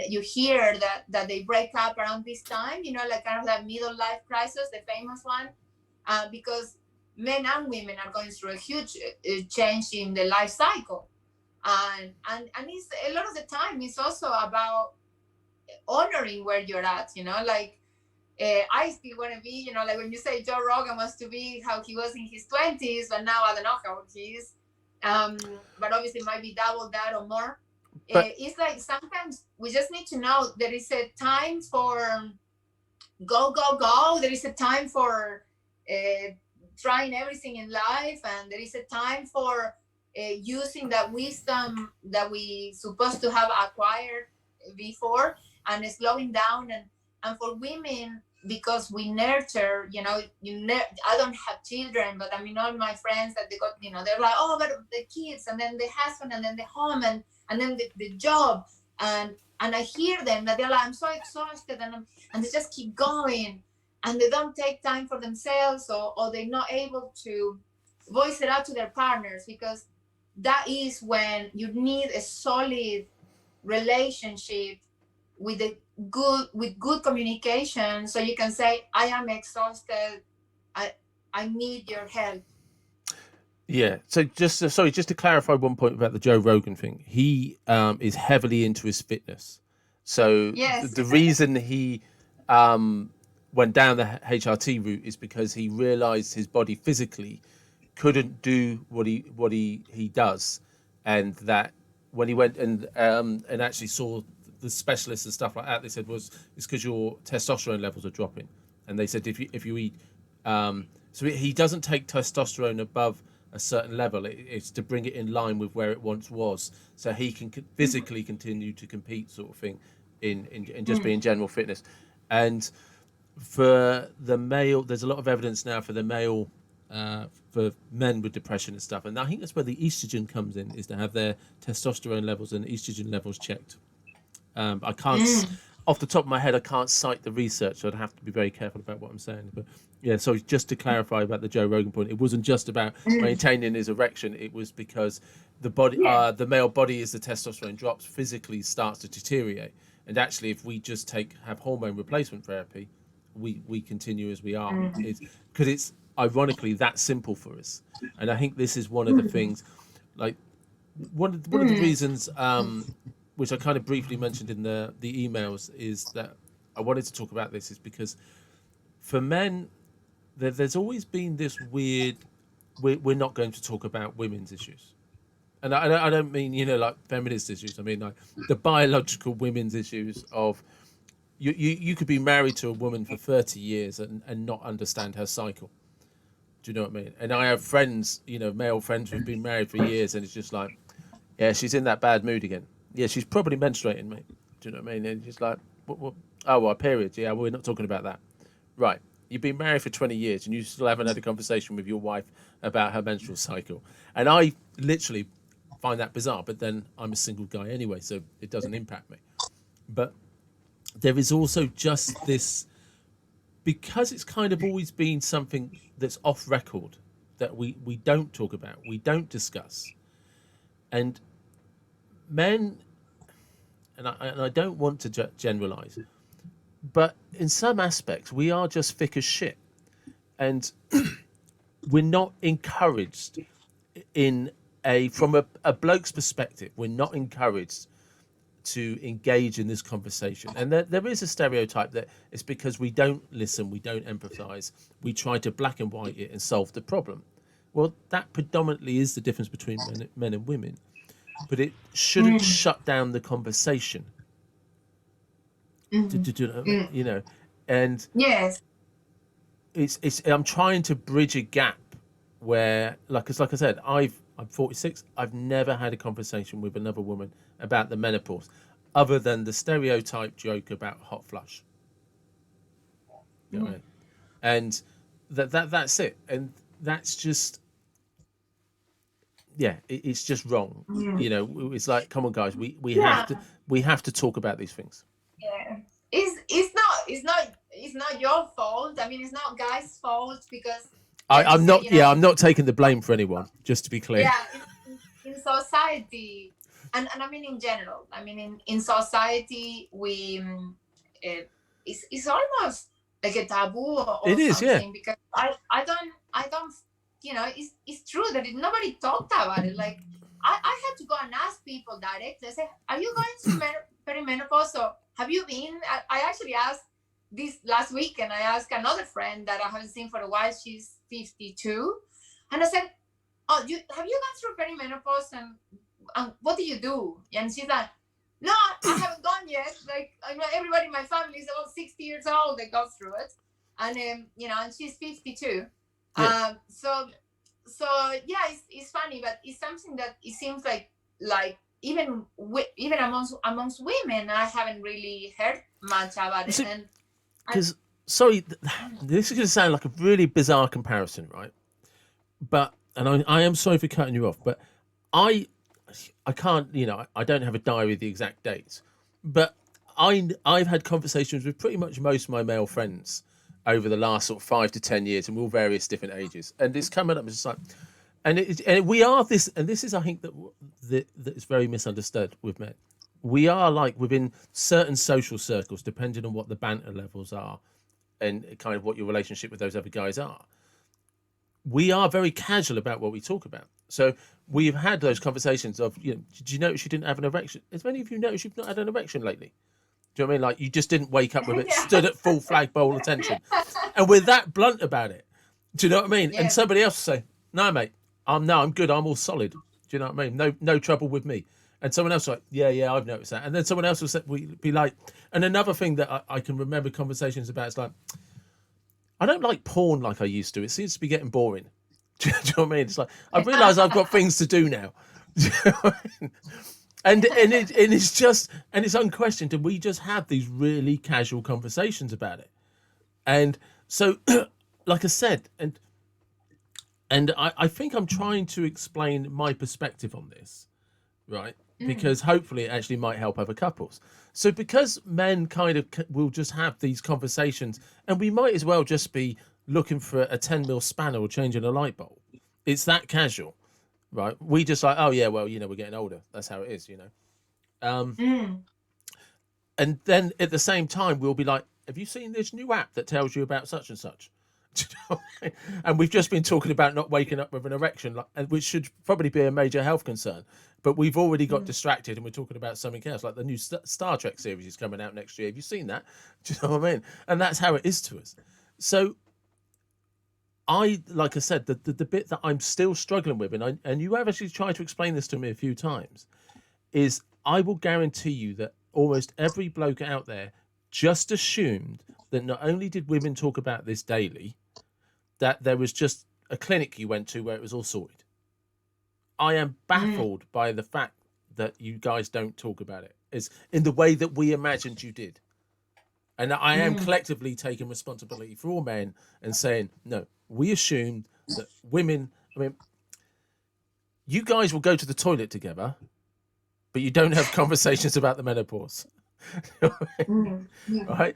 you hear that they break up around this time, like kind of that middle life crisis, the famous one, because men and women are going through a huge change in the life cycle. And it's a lot of the time, it's also about honoring where you're at, like, I still want to be, like when you say Joe Rogan wants to be how he was in his 20s, but now I don't know how he is. But obviously it might be double that or more. It's like sometimes we just need to know there is a time for go. There is a time for trying everything in life, and there is a time for using that wisdom that we supposed to have acquired before, and slowing down. And for women, because we nurture, I don't have children, but all my friends that they got, they're like, oh, but the kids, and then the husband, and then the home, and then the job, and I hear them that they're like, I'm so exhausted, and they just keep going, and they don't take time for themselves, or they're not able to voice it out to their partners, because that is when you need a solid relationship with good communication, so you can say, I am exhausted, I need your help. Yeah. So just to clarify one point about the Joe Rogan thing, he is heavily into his fitness. So yes. the reason he went down the HRT route is because he realized his body physically couldn't do what he does, and that when he went and actually saw the specialists and stuff like that, they said it's because your testosterone levels are dropping, and they said if you eat, so he doesn't take testosterone above a certain level. It's to bring it in line with where it once was, so he can physically continue to compete, sort of thing, in just being general fitness. And for the male, there's a lot of evidence now for the male, for men with depression and stuff, and I think that's where the estrogen comes in, is to have their testosterone levels and estrogen levels checked. I can't, off the top of my head, I can't cite the research, so I'd have to be very careful about what I'm saying. But yeah, so just to clarify about the Joe Rogan point, it wasn't just about maintaining his erection; it was because the body, the male body, as the testosterone drops, physically starts to deteriorate. And actually, if we just have hormone replacement therapy, we continue as we are. Because it's ironically that simple for us. And I think this is one of the things, like one of the reasons, which I kind of briefly mentioned in the emails, is that I wanted to talk about this is because for men, there's always been this weird, we're not going to talk about women's issues. And I don't mean, like feminist issues. I mean, like the biological women's issues of you could be married to a woman for 30 years and not understand her cycle. Do you know what I mean? And I have friends, male friends who've been married for years, and it's just like, yeah, she's in that bad mood again. Yeah, she's probably menstruating, mate. Do you know what I mean? And it's like, what? Oh, well, periods. Yeah, well, we're not talking about that. Right. You've been married for 20 years and you still haven't had a conversation with your wife about her menstrual cycle. And I literally find that bizarre, but then I'm a single guy anyway, so it doesn't impact me. But there is also just this, because it's kind of always been something that's off record, that we don't talk about, we don't discuss. And men, and I don't want to generalize, but in some aspects we are just thick as shit, and we're not encouraged from a bloke's perspective. We're not encouraged to engage in this conversation, and there is a stereotype that it's because we don't listen, we don't empathize, we try to black and white it and solve the problem. Well, that predominantly is the difference between men and women, but it shouldn't shut down the conversation. And yes, it's I'm trying to bridge a gap where, like I said, I'm 46. I've never had a conversation with another woman about the menopause, other than the stereotype joke about hot flush. You know, and that's it, and that's just, yeah, it's just wrong. It's like, come on, guys, we have to talk about these things. Yeah, it's not your fault. I mean, it's not guys' fault, because I'm not. I'm not taking the blame for anyone. Just to be clear. Yeah, in society, and I mean in general. I mean in society, we it's almost like a taboo or it is, something. Yeah. Because I don't. It's true that nobody talked about it. Like I had to go and ask people directly. I said, "Are you going through perimenopause? Or have you been?" I actually asked this last week, and I asked another friend that I haven't seen for a while. She's 52, and I said, "Oh, have you gone through perimenopause, and what do you do?" And she's like, "No, I haven't gone yet. Like, everybody in my family is about 60 years old. They go through it." And and she's 52. Yeah. So yeah, it's funny, but it's something that it seems like even amongst women, I haven't really heard much about it. And because, sorry, this is going to sound like a really bizarre comparison, right? But, and I am sorry for cutting you off, but I can't, I don't have a diary of the exact dates, but I've had conversations with pretty much most of my male friends over the last sort of 5 to 10 years, and we're all various different ages, and it's coming up, it's just like, and we are this, and this is, I think, that is very misunderstood with men. We are, like, within certain social circles, depending on what the banter levels are and kind of what your relationship with those other guys are, we are very casual about what we talk about. So we've had those conversations of, did you notice you didn't have an erection? As many of you notice you've not had an erection lately? Do you know what I mean? Like, you just didn't wake up with it, stood at full flagpole attention. And we're that blunt about it. Do you know what I mean? Yeah. And somebody else will say, "No, mate, I'm good. I'm all solid." Do you know what I mean? No trouble with me. And someone else will like, yeah, I've noticed that. And then someone else will say, be like, and another thing that I can remember conversations about is like, I don't like porn like I used to. It seems to be getting boring. Do you know what I mean? It's like, I realise I've got things to do now. Do you know what I mean? And it's just, and it's unquestioned, and we just have these really casual conversations about it. And so, like I said, and I think I'm trying to explain my perspective on this, right? Because hopefully it actually might help other couples. So because men kind of will just have these conversations, and we might as well just be looking for a 10 mil spanner or changing a light bulb. It's that casual, right? We just like, oh yeah, well, we're getting older. That's how it is, And then at the same time, we'll be like, have you seen this new app that tells you about such and such? And we've just been talking about not waking up with an erection, which should probably be a major health concern. But we've already got distracted and we're talking about something else, like the new Star Trek series is coming out next year. Have you seen that? Do you know what I mean? And that's how it is to us. So like I said, the bit that I'm still struggling with, and you have actually tried to explain this to me a few times, is I will guarantee you that almost every bloke out there just assumed that not only did women talk about this daily, that there was just a clinic you went to where it was all sorted. I am baffled by the fact that you guys don't talk about it as in the way that we imagined you did. And I am collectively taking responsibility for all men and saying, no, we assumed that women, you guys will go to the toilet together, but you don't have conversations about the menopause. Right?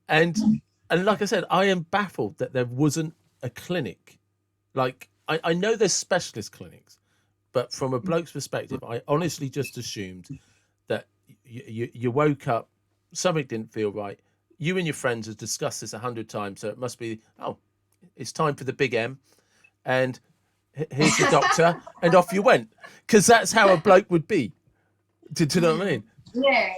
And like I said, I am baffled that there wasn't a clinic. Like, I know there's specialist clinics, but from a bloke's perspective, I honestly just assumed that you woke up, something didn't feel right. You and your friends have discussed this 100 times, so it must be, it's time for the big M, and here's the doctor, and off you went. Because that's how a bloke would be. Do you know what I mean? Yeah.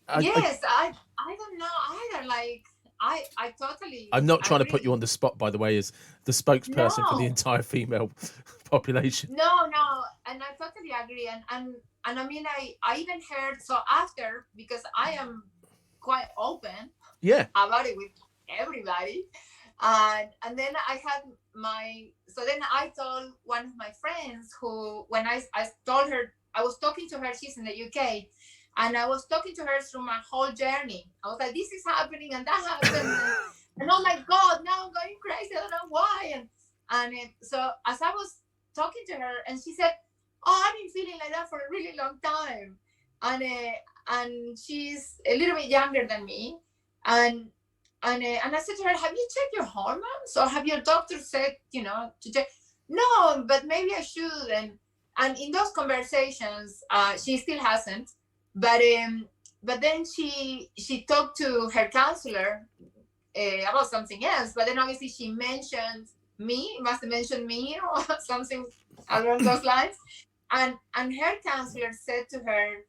I don't know either. Like, I totally. I'm not trying agree. to put you on the spot, by the way, as the spokesperson for the entire female population. No, and I totally agree. And I mean, I even heard, so after, because I am quite open about it with everybody. And then I had so then I told one of my friends who, when I told her, I was talking to her, she's in the UK, and I was talking to her through my whole journey. I was like, this is happening and that happened. And oh my God, now I'm going crazy. I don't know why. So as I was talking to her, and she said, oh, I've been feeling like that for a really long time. And she's a little bit younger than me. And I said to her, have you checked your hormones? Or have your doctor said, to check? No, but maybe I should. And in those conversations, she still hasn't. But then she talked to her counselor about something else. But then obviously she mentioned me, must have mentioned me or something along those lines. And her counselor said to her,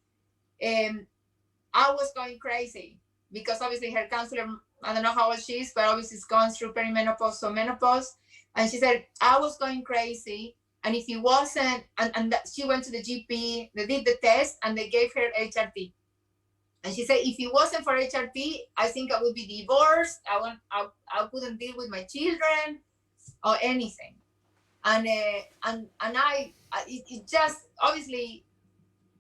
I was going crazy, because obviously her counselor, I don't know how old she is, but obviously it's gone through perimenopause or menopause. And she said, I was going crazy. And if it wasn't, and she went to the GP, they did the test and they gave her HRT. And she said, if it wasn't for HRT, I think I would be divorced. I couldn't deal with my children or anything. And it just, obviously,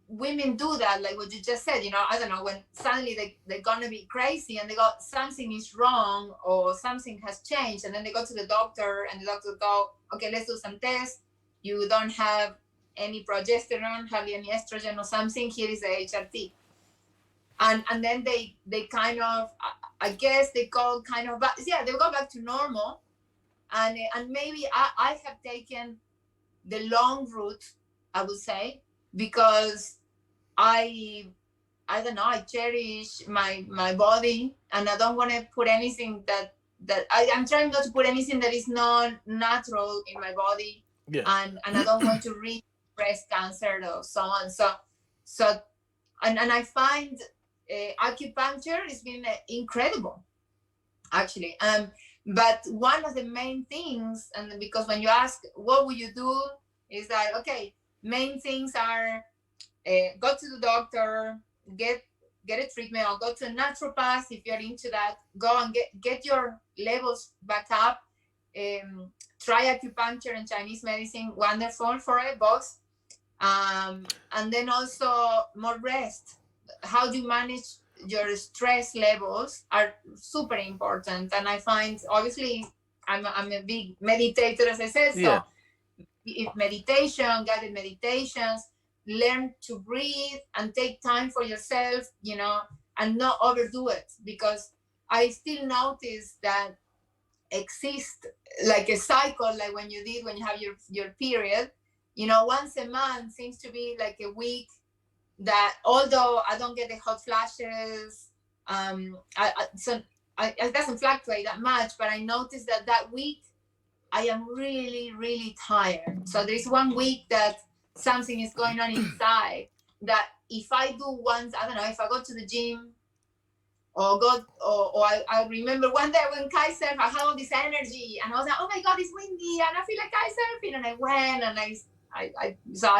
women do that, like what you just said, I don't know, when suddenly they're gonna be crazy and they go, something is wrong or something has changed, and then they go to the doctor and the doctor go, okay, let's do some tests. You don't have any progesterone, hardly any estrogen or something. Here is the HRT. And then they kind of, I guess they go kind of back, they go back to normal. And maybe I have taken the long route, I would say, because I don't know, I cherish my body, and I don't want to put anything that I'm trying not to put anything that is not natural in my body. And I don't want to reach breast cancer or so on. So and I find acupuncture has been incredible, actually. But one of the main things, and because when you ask what would you do, is that, okay, main things are go to the doctor, get a treatment, or go to a naturopath if you're into that. Go and get your levels back up. Try acupuncture and Chinese medicine, wonderful for it, both. And then also more rest. How do you manage your stress levels are super important. And I find, obviously, I'm a big meditator, as I said. Yeah. So if meditation, guided meditations, learn to breathe and take time for yourself, and not overdo it, because I still notice that exists like a cycle, like when you have your period, once a month seems to be like a week that, although I don't get the hot flashes, it doesn't fluctuate that much, but I noticed that week I am really, really tired. So there's one week that something is going on inside, that if I do once, I don't know, if I go to the gym, I remember one day when Kaiser, I had all this energy, and I was like, oh my God, it's windy, and I feel like Kaiser, and I went, and I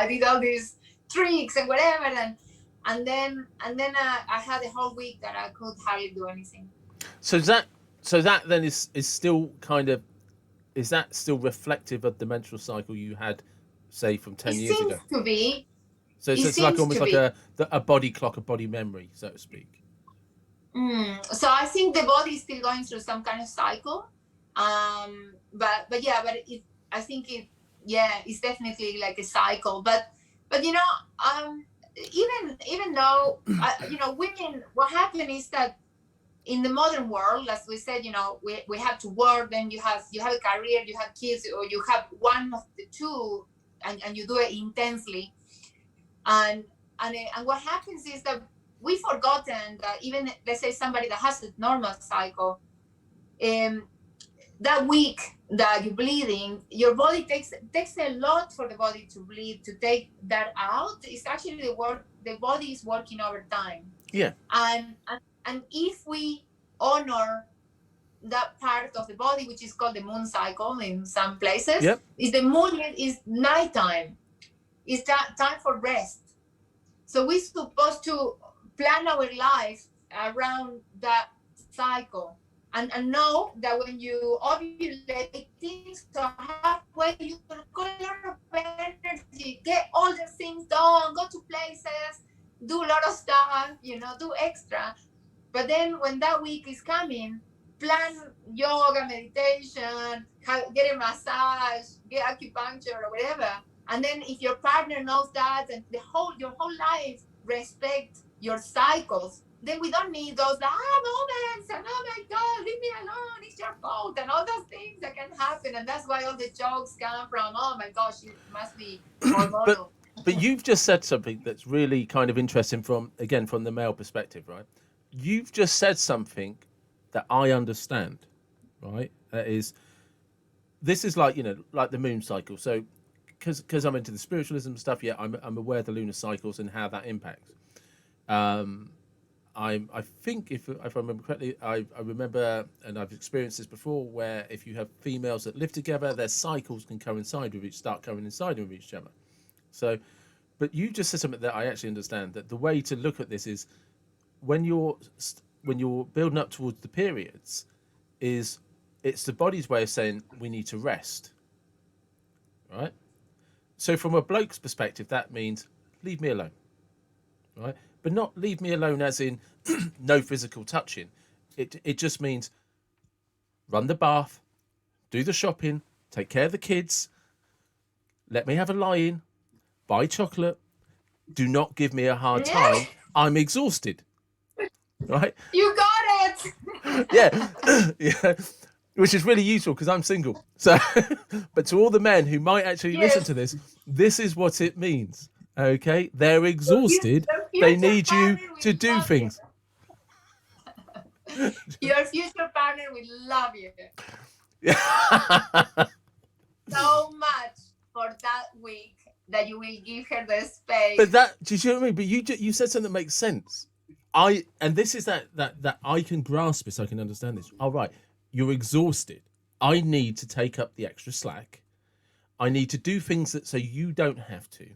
did all these tricks and whatever, and then I had a whole week that I could hardly do anything. So that then is still kind of, is that still reflective of the menstrual cycle you had, say, from 10 years ago? It seems to be. So it's like almost like a body clock, a body memory, so to speak. So I think the body is still going through some kind of cycle, but I think it's definitely like a cycle. But even though women, what happened is that in the modern world, as we said, we have to work, then you have a career, you have kids, or you have one of the two, and you do it intensely, and what happens is that we've forgotten that even, let's say, somebody that has a normal cycle, that week that you're bleeding, your body takes a lot for the body to bleed, to take that out. It's actually the body is working overtime. Yeah. And if we honor that part of the body, which is called the moon cycle in some places, yep, is the moon is nighttime. It's time for rest. So we're supposed to plan our life around that cycle, and know that when you ovulating, so halfway you got a lot of energy, get all the things done, go to places, do a lot of stuff, do extra. But then when that week is coming, plan yoga, meditation, get a massage, get acupuncture or whatever. And then if your partner knows that, and your whole life respect your cycles, then we don't need those moments and, oh my God, leave me alone, it's your fault, and all those things that can happen. And that's why all the jokes come from, oh my gosh, it must be hormonal. But you've just said something that's really kind of interesting from the male perspective, right? You've just said something that I understand, right? This is like, like the moon cycle. So because I'm into the spiritualism stuff, I'm aware of the lunar cycles and how that impacts. I think if I remember correctly, I remember, and I've experienced this before, where if you have females that live together, their cycles can coincide with each other. So, but you just said something that I actually understand, that the way to look at this is when you're building up towards the periods, it's the body's way of saying we need to rest, right? So from a bloke's perspective, that means leave me alone, right? But not leave me alone as in no physical touching. It just means run the bath, do the shopping, take care of the kids, let me have a lie-in, buy chocolate, do not give me a hard time. I'm exhausted. Right? You got it. Yeah. Which is really useful because I'm single. So, but to all the men who might actually listen to this is what it means. Okay, they're exhausted. They need you to do things. Your future partner will love you so much for that week that you will give her the space. But do you see what I mean? But you said something that makes sense. And this is that I can grasp this. I can understand this. All right, you're exhausted. I need to take up the extra slack. I need to do things so you don't have to.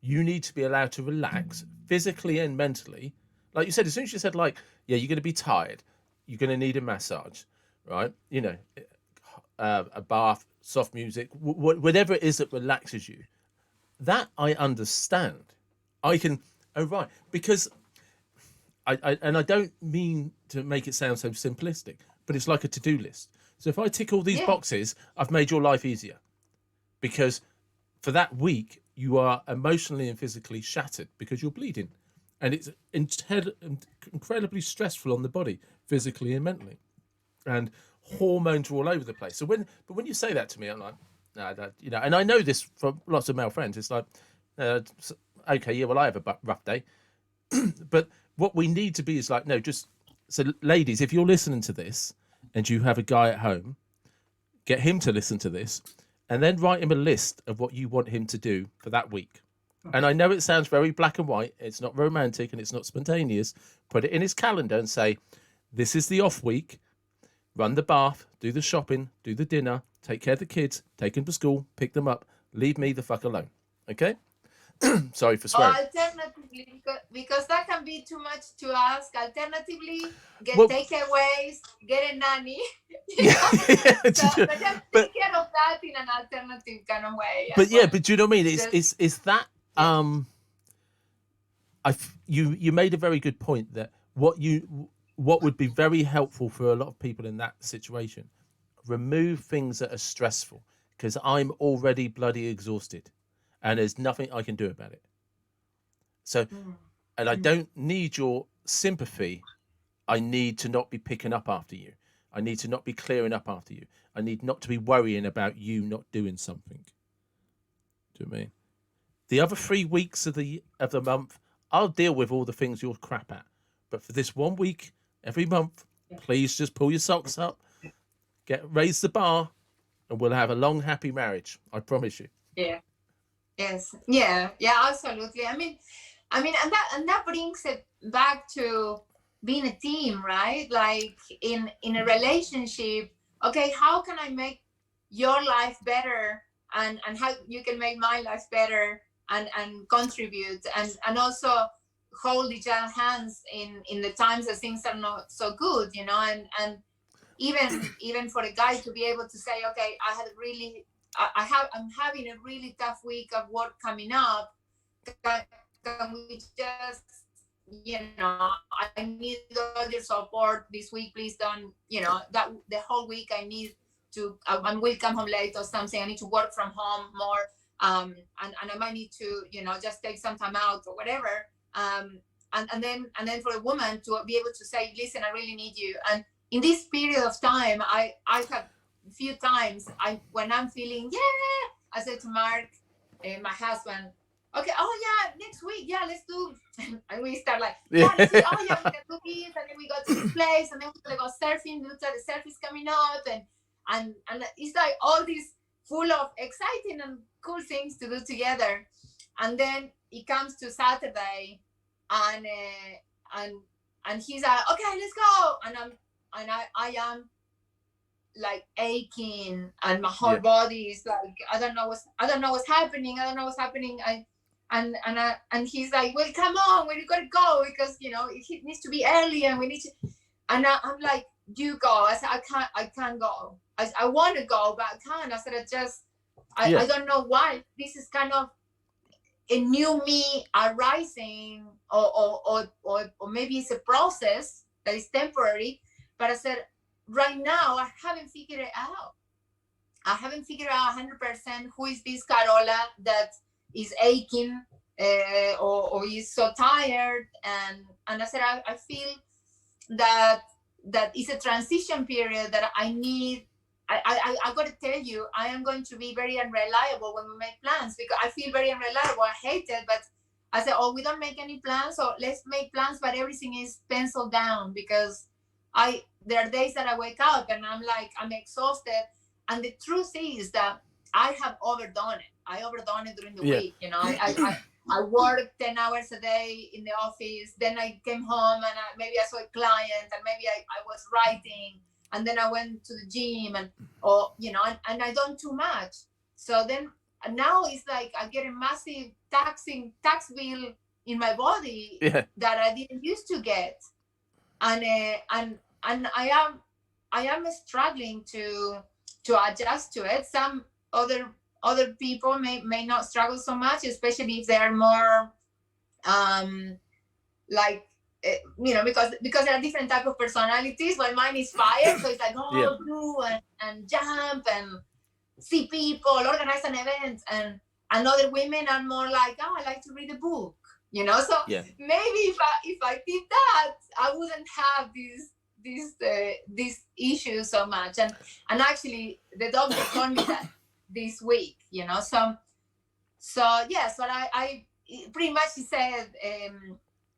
You need to be allowed to relax physically and mentally. Like you said, as soon as you said, like, yeah, you're going to be tired. You're going to need a massage, right? A bath, soft music, whatever it is that relaxes you. That I understand. I can, oh, right. Because and I don't mean to make it sound so simplistic, but it's like a to-do list. So if I tick all these Yeah. boxes, I've made your life easier, because for that week you are emotionally and physically shattered because you're bleeding, and it's incredibly stressful on the body, physically and mentally, and hormones are all over the place. So when you say that to me, I'm like, nah, that, and I know this from lots of male friends. It's like, okay, yeah, well, I have a rough day, but what we need to be is like, no, just so, ladies, if you're listening to this and you have a guy at home, get him to listen to this, and then write him a list of what you want him to do for that week. And I know it sounds very black and white, it's not romantic and it's not spontaneous. Put it in his calendar and say, this is the off week. Run the bath, do the shopping, do the dinner, take care of the kids, take them to school, pick them up, leave me the fuck alone. Okay? Sorry for swearing. Alternatively, because that can be too much to ask. Alternatively, get Well, takeaways, get a nanny. yeah, So, but just take care of that in an alternative kind of way. But yeah, well. but do you know what I mean? It's that you made a very good point that what would be very helpful for a lot of people in that situation, remove things that are stressful, because I'm already bloody exhausted and there's nothing I can do about it. So, and I don't need your sympathy. I need to not be picking up after you. I need to not be clearing up after you. I need not to be worrying about you not doing something. Do you know what I mean? The other 3 weeks of the month, I'll deal with all the things you're crap at. But for this 1 week, every month, please just pull your socks up, raise the bar, and we'll have a long, happy marriage. I promise you. Yeah. Yes. Yeah. Yeah. Absolutely. I mean, and that brings it back to being a team, right? Like in a relationship. Okay, how can I make your life better, and how you can make my life better, and contribute, and also hold each other's hands in the times that things are not so good, and even for a guy to be able to say, okay, I'm having a really tough week of work coming up. Can we just, I need all your support this week. Please don't, that the whole week I need to, I will come home late or something. I need to work from home more. And I might need to, just take some time out or whatever. And then for a woman to be able to say, listen, I really need you. And in this period of time, I have a few times when I'm feeling, I said to Mark, my husband, okay, oh yeah, next week, yeah, let's do. And we start like, let's do, oh yeah, we can do this, and then we go to this place, and then we're gonna go surfing. Look at the surf is coming up, and it's like all these full of exciting and cool things to do together. And then it comes to Saturday, and he's like, okay, let's go, and I am like aching, and my whole body is like, I don't know what's happening. And he's like, well, come on, we gotta go, because it needs to be early, and we need to. And I'm like, you go. I said, I can't go. I want to go, but I can't. I said, I don't know why. This is kind of a new me arising, or maybe it's a process that is temporary. But I said, right now, I haven't figured it out. I haven't figured out 100% who is this Carola that is aching, or is so tired. And I said, I feel that it's a transition period that I need. I got to tell you, I am going to be very unreliable when we make plans, because I feel very unreliable. I hate it, but I said, we don't make any plans, so let's make plans, but everything is penciled down, because there are days that I wake up and I'm like, I'm exhausted. And the truth is that I have overdone it. I overdone it during the week. I worked 10 hours a day in the office. Then I came home, and maybe I saw a client, and maybe I was writing, and then I went to the gym, and I done too much. So then now it's like I get a massive tax bill in my body that I didn't used to get. And I am struggling to adjust to it. Some other people may not struggle so much, especially if they are more like because there are different type of personalities. Well, mine is fire, so it's like do and jump and see people, organize an event, and other women are more like, oh, I like to read a book, So maybe if I did that, I wouldn't have these issues so much. And actually, the doctor told me that this week, So yes, what I pretty much said,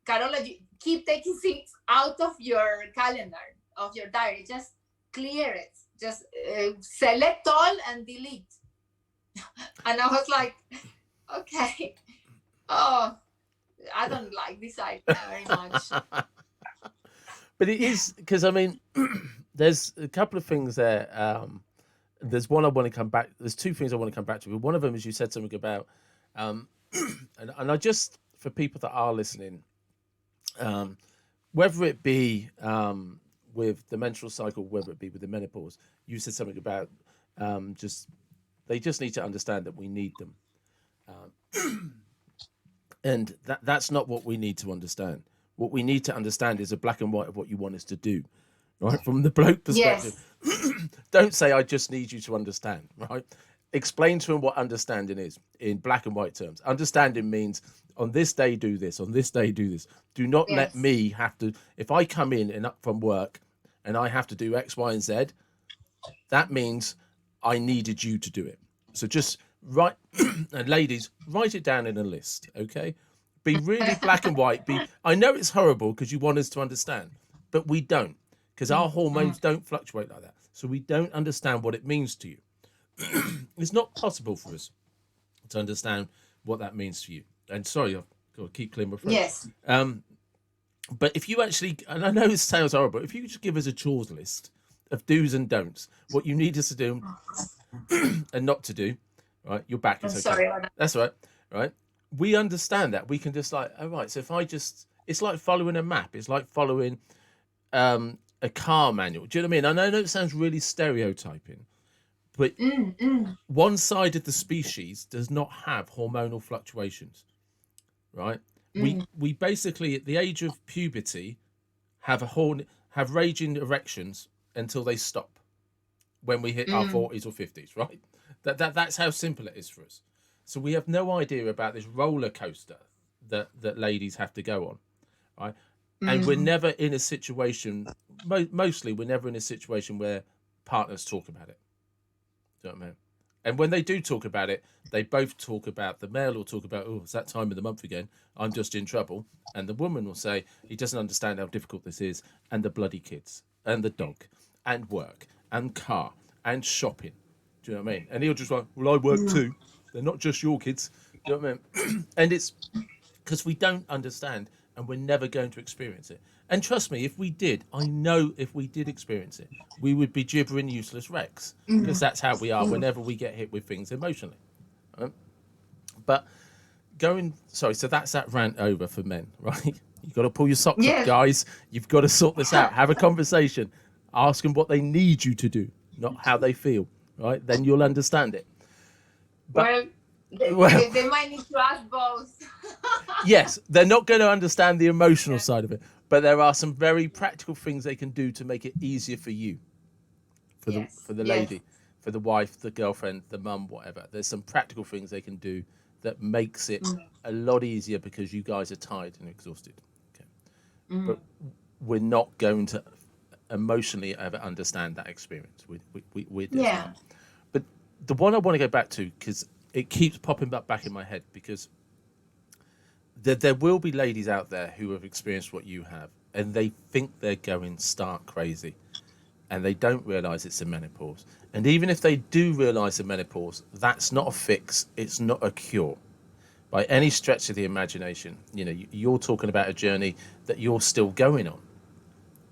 Carola, you keep taking things out of your calendar, of your diary. Just clear it. Just select all and delete. And I was like, okay. Oh, I don't like this idea very much. But it is, because I mean, there's a couple of things there. There's one I want to come back. There's two things I want to come back to. But one of them is you said something about, and I just, for people that are listening, whether it be with the menstrual cycle, whether it be with the menopause, you said something about they just need to understand that we need them, and that's not what we need to understand. What we need to understand is a black and white of what you want us to do. Right, from the bloke perspective. Yes. Don't say, I just need you to understand, right? Explain to him what understanding is in black and white terms. Understanding means on this day do this, on this day do this. Do not let me have to, if I come in and up from work and I have to do X, Y, and Z, that means I needed you to do it. So just write, and ladies, write it down in a list, okay? Be really black and white. I know it's horrible because you want us to understand, but we don't. Because our hormones don't fluctuate like that. So we don't understand what it means to you. It's not possible for us to understand what that means to you. And sorry, I've got to keep clearing my throat. Yes. But if you actually, and I know it sounds horrible, if you could just give us a chores list of do's and don'ts, what you need us to do and not to do, right? Your back is okay. Sorry. That's right, right? We understand that. We can just like, all right, so if I just, it's like following a map. It's like following a car manual. Do you know what I mean? I know it sounds really stereotyping, but one side of the species does not have hormonal fluctuations, right? We basically at the age of puberty have raging erections until they stop when we hit our 40s or 50s, right? That's how simple it is for us. So we have no idea about this roller coaster that ladies have to go on, right? And we're never in a situation, mostly we're never in a situation where partners talk about it. Do you know what I mean? And when they do talk about it, they both talk about, the male will talk about, oh, it's that time of the month again, I'm just in trouble. And the woman will say, he doesn't understand how difficult this is, and the bloody kids, and the dog, and work, and car, and shopping. Do you know what I mean? And he'll just like, well, I work too. They're not just your kids. Do you know what I mean? And it's because we don't understand, and we're never going to experience it. And trust me, if we did, I know if we did experience it, we would be gibbering useless wrecks, because that's how we are whenever we get hit with things emotionally. Right? But so that's that rant over for men, right? You've got to pull your socks up, guys. You've got to sort this out. Have a conversation. Ask them what they need you to do, not how they feel, right? Then you'll understand it. But they might need to ask both. Yes, they're not going to understand the emotional side of it, but there are some very practical things they can do to make it easier for you, for the lady, for the wife, the girlfriend, the mum, whatever. There's some practical things they can do that makes it a lot easier, because you guys are tired and exhausted. Okay, but we're not going to emotionally ever understand that experience. We're different. But the one I want to go back to, because it keeps popping back in my head, because there will be ladies out there who have experienced what you have, and they think they're going stark crazy, and they don't realize it's a menopause. And even if they do realize the menopause, that's not a fix. It's not a cure by any stretch of the imagination. You know, you're talking about a journey that you're still going on,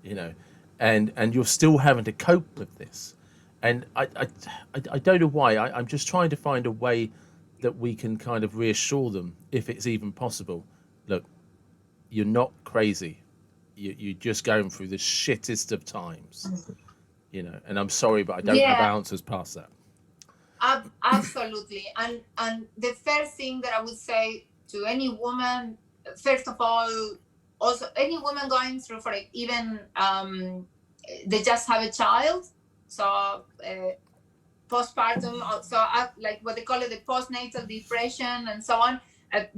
you know, and you're still having to cope with this. And I don't know why. I'm just trying to find a way that we can kind of reassure them, if it's even possible. Look, you're not crazy. You're just going through the shittest of times, you know. And I'm sorry, but I don't have answers past that. Absolutely. And the first thing that I would say to any woman, first of all, also any woman going through for it, even they just have a child, so postpartum, so like what they call it, the postnatal depression and so on.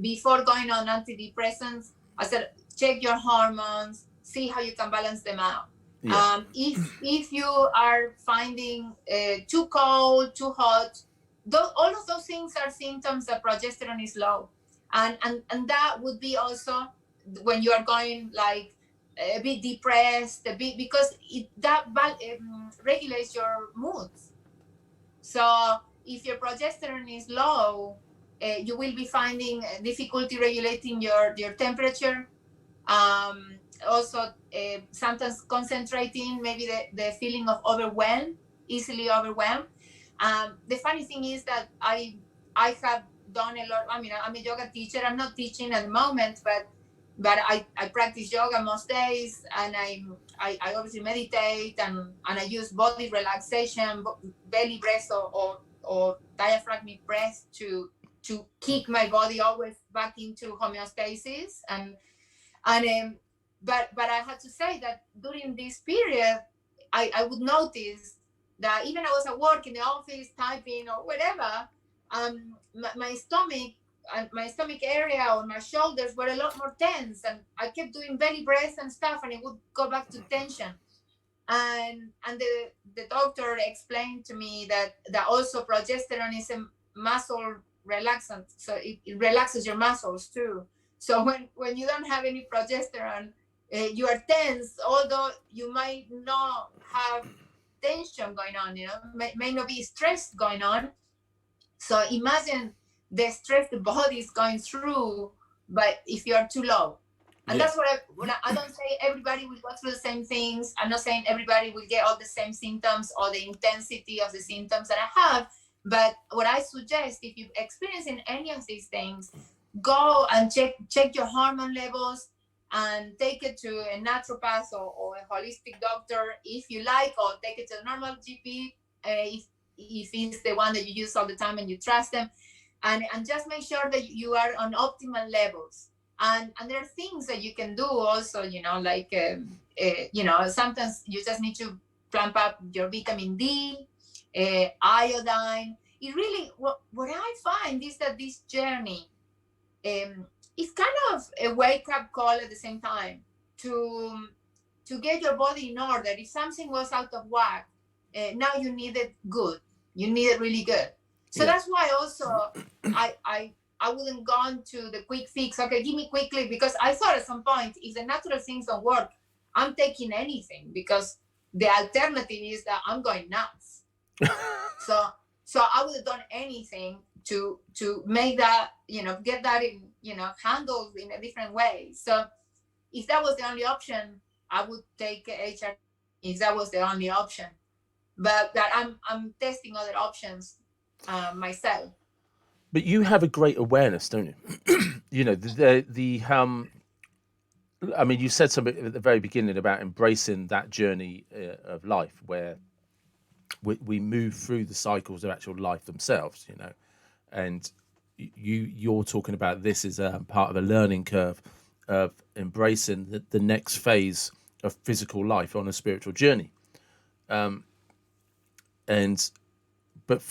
Before going on antidepressants, I said check your hormones, see how you can balance them out. Yeah. If you are finding too cold, too hot, all of those things are symptoms that progesterone is low, and that would be also when you are going like a bit depressed, a bit, because that regulates your moods. So if your progesterone is low, you will be finding difficulty regulating your temperature. Also, sometimes concentrating, maybe the feeling of overwhelm, easily overwhelmed. The funny thing is that I have done a lot. I mean, I'm a yoga teacher. I'm not teaching at the moment, but I practice yoga most days, and I obviously meditate, and I use body relaxation, belly breath, or diaphragmic breath to kick my body always back into homeostasis. And but I had to say that during this period, I would notice that even I was at work in the office typing or whatever, my stomach and my stomach area or my shoulders were a lot more tense, and I kept doing belly breath and stuff, and it would go back to tension. And the doctor explained to me that also progesterone is a muscle relaxant, so it relaxes your muscles too. So when you don't have any progesterone, you are tense, although you might not have tension going on, may not be stress going on. So imagine the stress the body is going through, but if you are too low. And Yeah. that's I don't say everybody will go through the same things. I'm not saying everybody will get all the same symptoms or the intensity of the symptoms that I have. But what I suggest, if you're experiencing any of these things, go and check your hormone levels and take it to a naturopath or a holistic doctor if you like, or take it to a normal GP if it's the one that you use all the time and you trust them, and just make sure that you are on optimal levels. And there are things that you can do also, like sometimes you just need to plump up your vitamin D, iodine. It really, what I find is that this journey is kind of a wake up call at the same time to get your body in order. If something was out of whack, now you need it good. You need it really good. So Yeah. that's why also I wouldn't go on to the quick fix. Okay, give me quickly, because I thought at some point, if the natural things don't work, I'm taking anything, because the alternative is that I'm going nuts. So I would have done anything to make that, get that in, handled in a different way. So if that was the only option, I would take HR if that was the only option. But that I'm testing other options myself. But you have a great awareness, don't you? The I mean, you said something at the very beginning about embracing that journey of life, where we move through the cycles of actual life themselves, and you're talking about this as a part of a learning curve of embracing the next phase of physical life on a spiritual journey. And but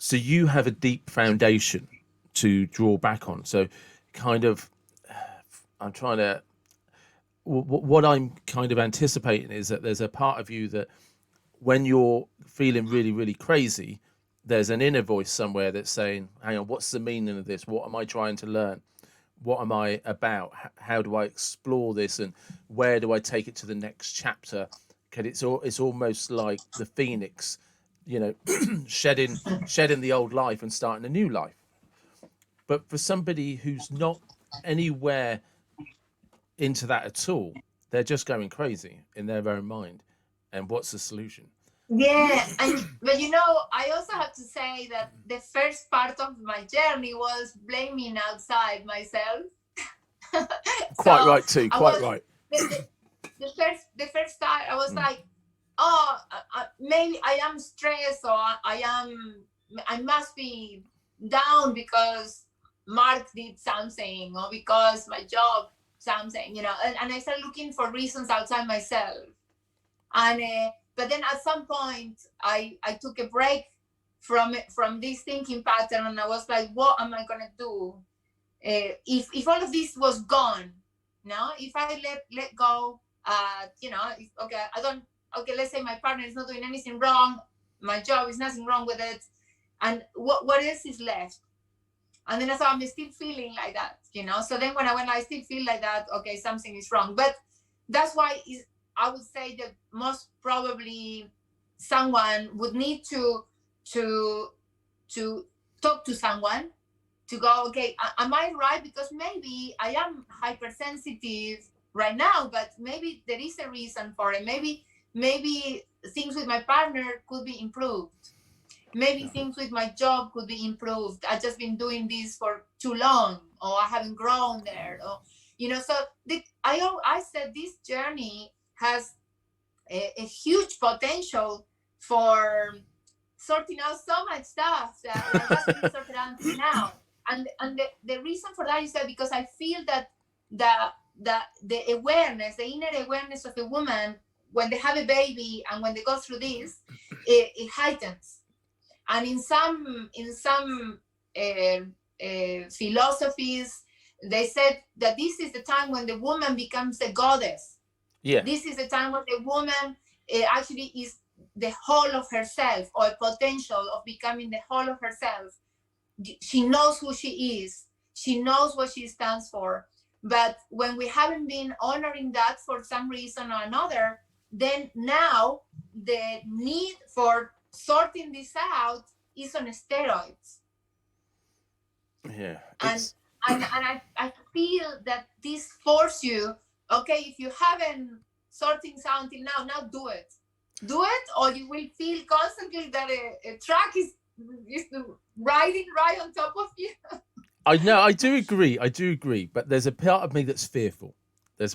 so you have a deep foundation to draw back on. So kind of, I'm trying to, what I'm kind of anticipating is that there's a part of you that when you're feeling really, really crazy, there's an inner voice somewhere that's saying, hang on, what's the meaning of this? What am I trying to learn? What am I about? How do I explore this? And where do I take it to the next chapter? Because it's almost like the phoenix, shedding the old life and starting a new life. But for somebody who's not anywhere into that at all, they're just going crazy in their own mind. And what's the solution? Yeah, but I also have to say that the first part of my journey was blaming outside myself. Quite So right too. I Quite was right. the first time I was like, oh, maybe I am stressed, or I must be down because Mark did something, or because my job. something, and I started looking for reasons outside myself. And but then at some point, I took a break from this thinking pattern, and I was like, what am I gonna do if all of this was gone? No, if I let go, okay, I don't. Okay, let's say my partner is not doing anything wrong, my job is nothing wrong with it, and what else is left? And then I thought, I'm still feeling like that, So then when I still feel like that, okay, something is wrong. But that's why I would say that most probably someone would need to to talk to someone to go, okay, am I right? Because maybe I am hypersensitive right now, but maybe there is a reason for it. Maybe things with my partner could be improved. Maybe things with my job could be improved. I've just been doing this for too long, or I haven't grown there, or So I said this journey has a huge potential for sorting out so much stuff that hasn't been sorted out until now. And the reason for that is that because I feel that the awareness, the inner awareness of a woman when they have a baby and when they go through this, it heightens. And in some philosophies, they said that this is the time when the woman becomes a goddess. Yeah. This is the time when the woman actually is the whole of herself, or a potential of becoming the whole of herself. She knows who she is. She knows what she stands for. But when we haven't been honoring that for some reason or another, then now the need for sorting this out is on steroids. Yeah. And I feel that this forces you, okay, if you haven't sorting something now do it. Do it, or you will feel constantly that a truck is riding right on top of you. I know, I do agree, but there's a part of me that's fearful. That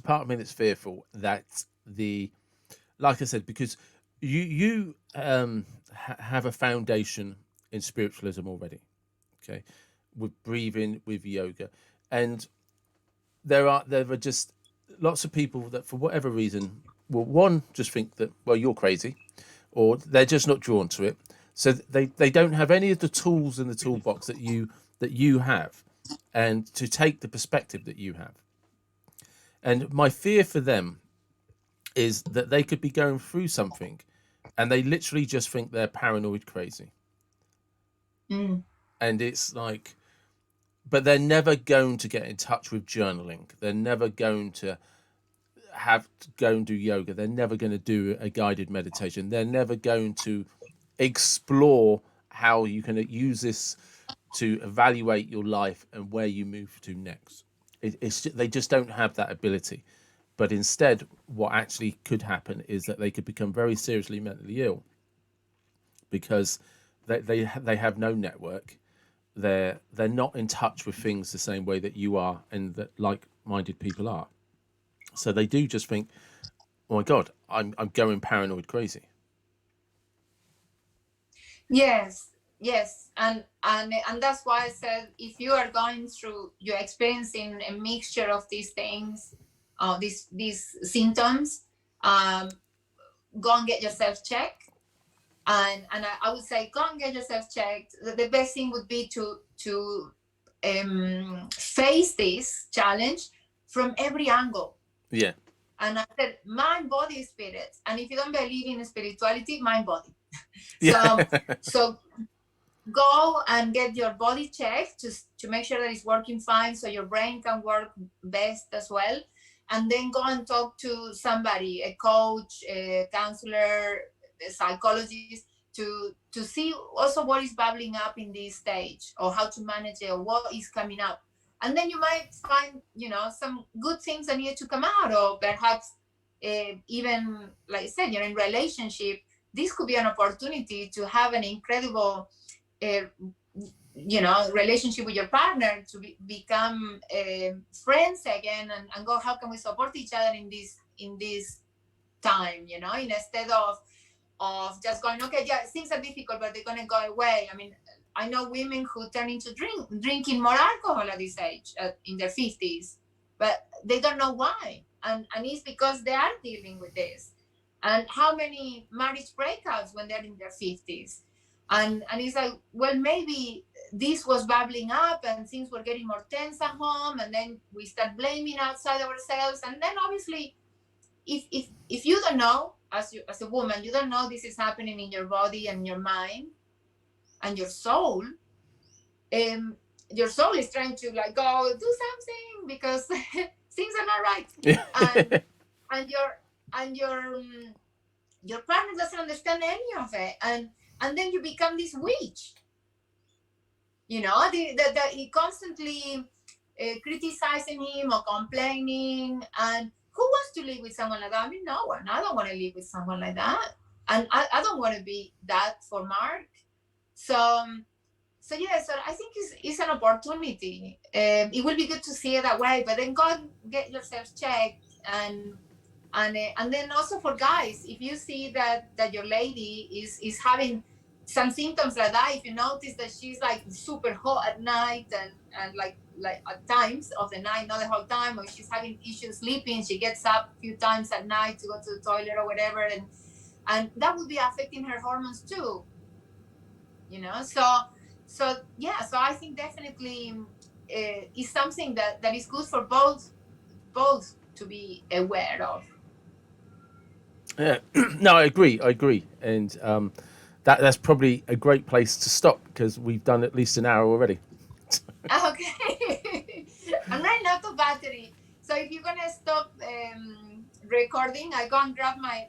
like I said, because you have a foundation in spiritualism already, okay, with breathing, with yoga, and there are just lots of people that for whatever reason will one just think that, well, you're crazy, or they're just not drawn to it, so they don't have any of the tools in the toolbox that you have, and to take the perspective that you have. And my fear for them is that they could be going through something and they literally just think they're paranoid crazy. And it's like, but they're never going to get in touch with journaling. They're never going to have to go and do yoga. They're never going to do a guided meditation. They're never going to explore how you can use this to evaluate your life and where you move to next. They just don't have that ability. But instead, what actually could happen is that they could become very seriously mentally ill because they have no network. They're not in touch with things the same way that you are and that like-minded people are. So they do just think, oh my God, I'm going paranoid crazy. Yes, and that's why I said, if you are going through, you're experiencing a mixture of these things, these symptoms, go and get yourself checked. And I would say, go and get yourself checked. The best thing would be to face this challenge from every angle. Yeah. And I said, mind, body, spirit. And if you don't believe in spirituality, mind, body. Yeah. So go and get your body checked to make sure that it's working fine, so your brain can work best as well. And then go and talk to somebody, a coach, a counselor, a psychologist, to see also what is bubbling up in this stage, or how to manage it, or what is coming up. And then you might find, some good things that need to come out, or perhaps even, like I said, you're in relationship. This could be an opportunity to have an incredible relationship with your partner, to become friends again, and go, how can we support each other in this time, instead of just going, okay, yeah, things are difficult, but they're going to go away. I mean, I know women who turn into drinking more alcohol at this age, in their 50s, but they don't know why. And it's because they are dealing with this. And how many marriage breakups when they're in their 50s? And it's like, well, maybe this was bubbling up and things were getting more tense at home, and then we start blaming outside ourselves. And then obviously, if you don't know, as a woman, you don't know this is happening in your body and your mind and your soul is trying to like go do something because things are not right. and and your partner doesn't understand any of it, and then you become this witch, that he constantly criticizing him or complaining. And who wants to live with someone like that? I mean, no one. I don't want to live with someone like that, and I don't want to be that for Mark. So yeah, so I think it's an opportunity. It will be good to see it that way, but then go and get yourself checked. And then also for guys, if you see that your lady is having some symptoms like that, if you notice that she's like super hot at night and like at times of the night, not the whole time, or she's having issues sleeping, she gets up a few times at night to go to the toilet or whatever, and that would be affecting her hormones too. So yeah, so I think definitely is something that is good for both to be aware of. Yeah, no, I agree, and that's probably a great place to stop because we've done at least an hour already. Okay. I'm running out of battery, so if you're gonna stop recording, I go and grab my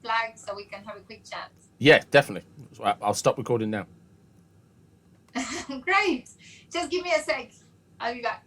plug so we can have a quick chat. Yeah, definitely. I'll stop recording now. Great. Just give me a sec. I'll be back.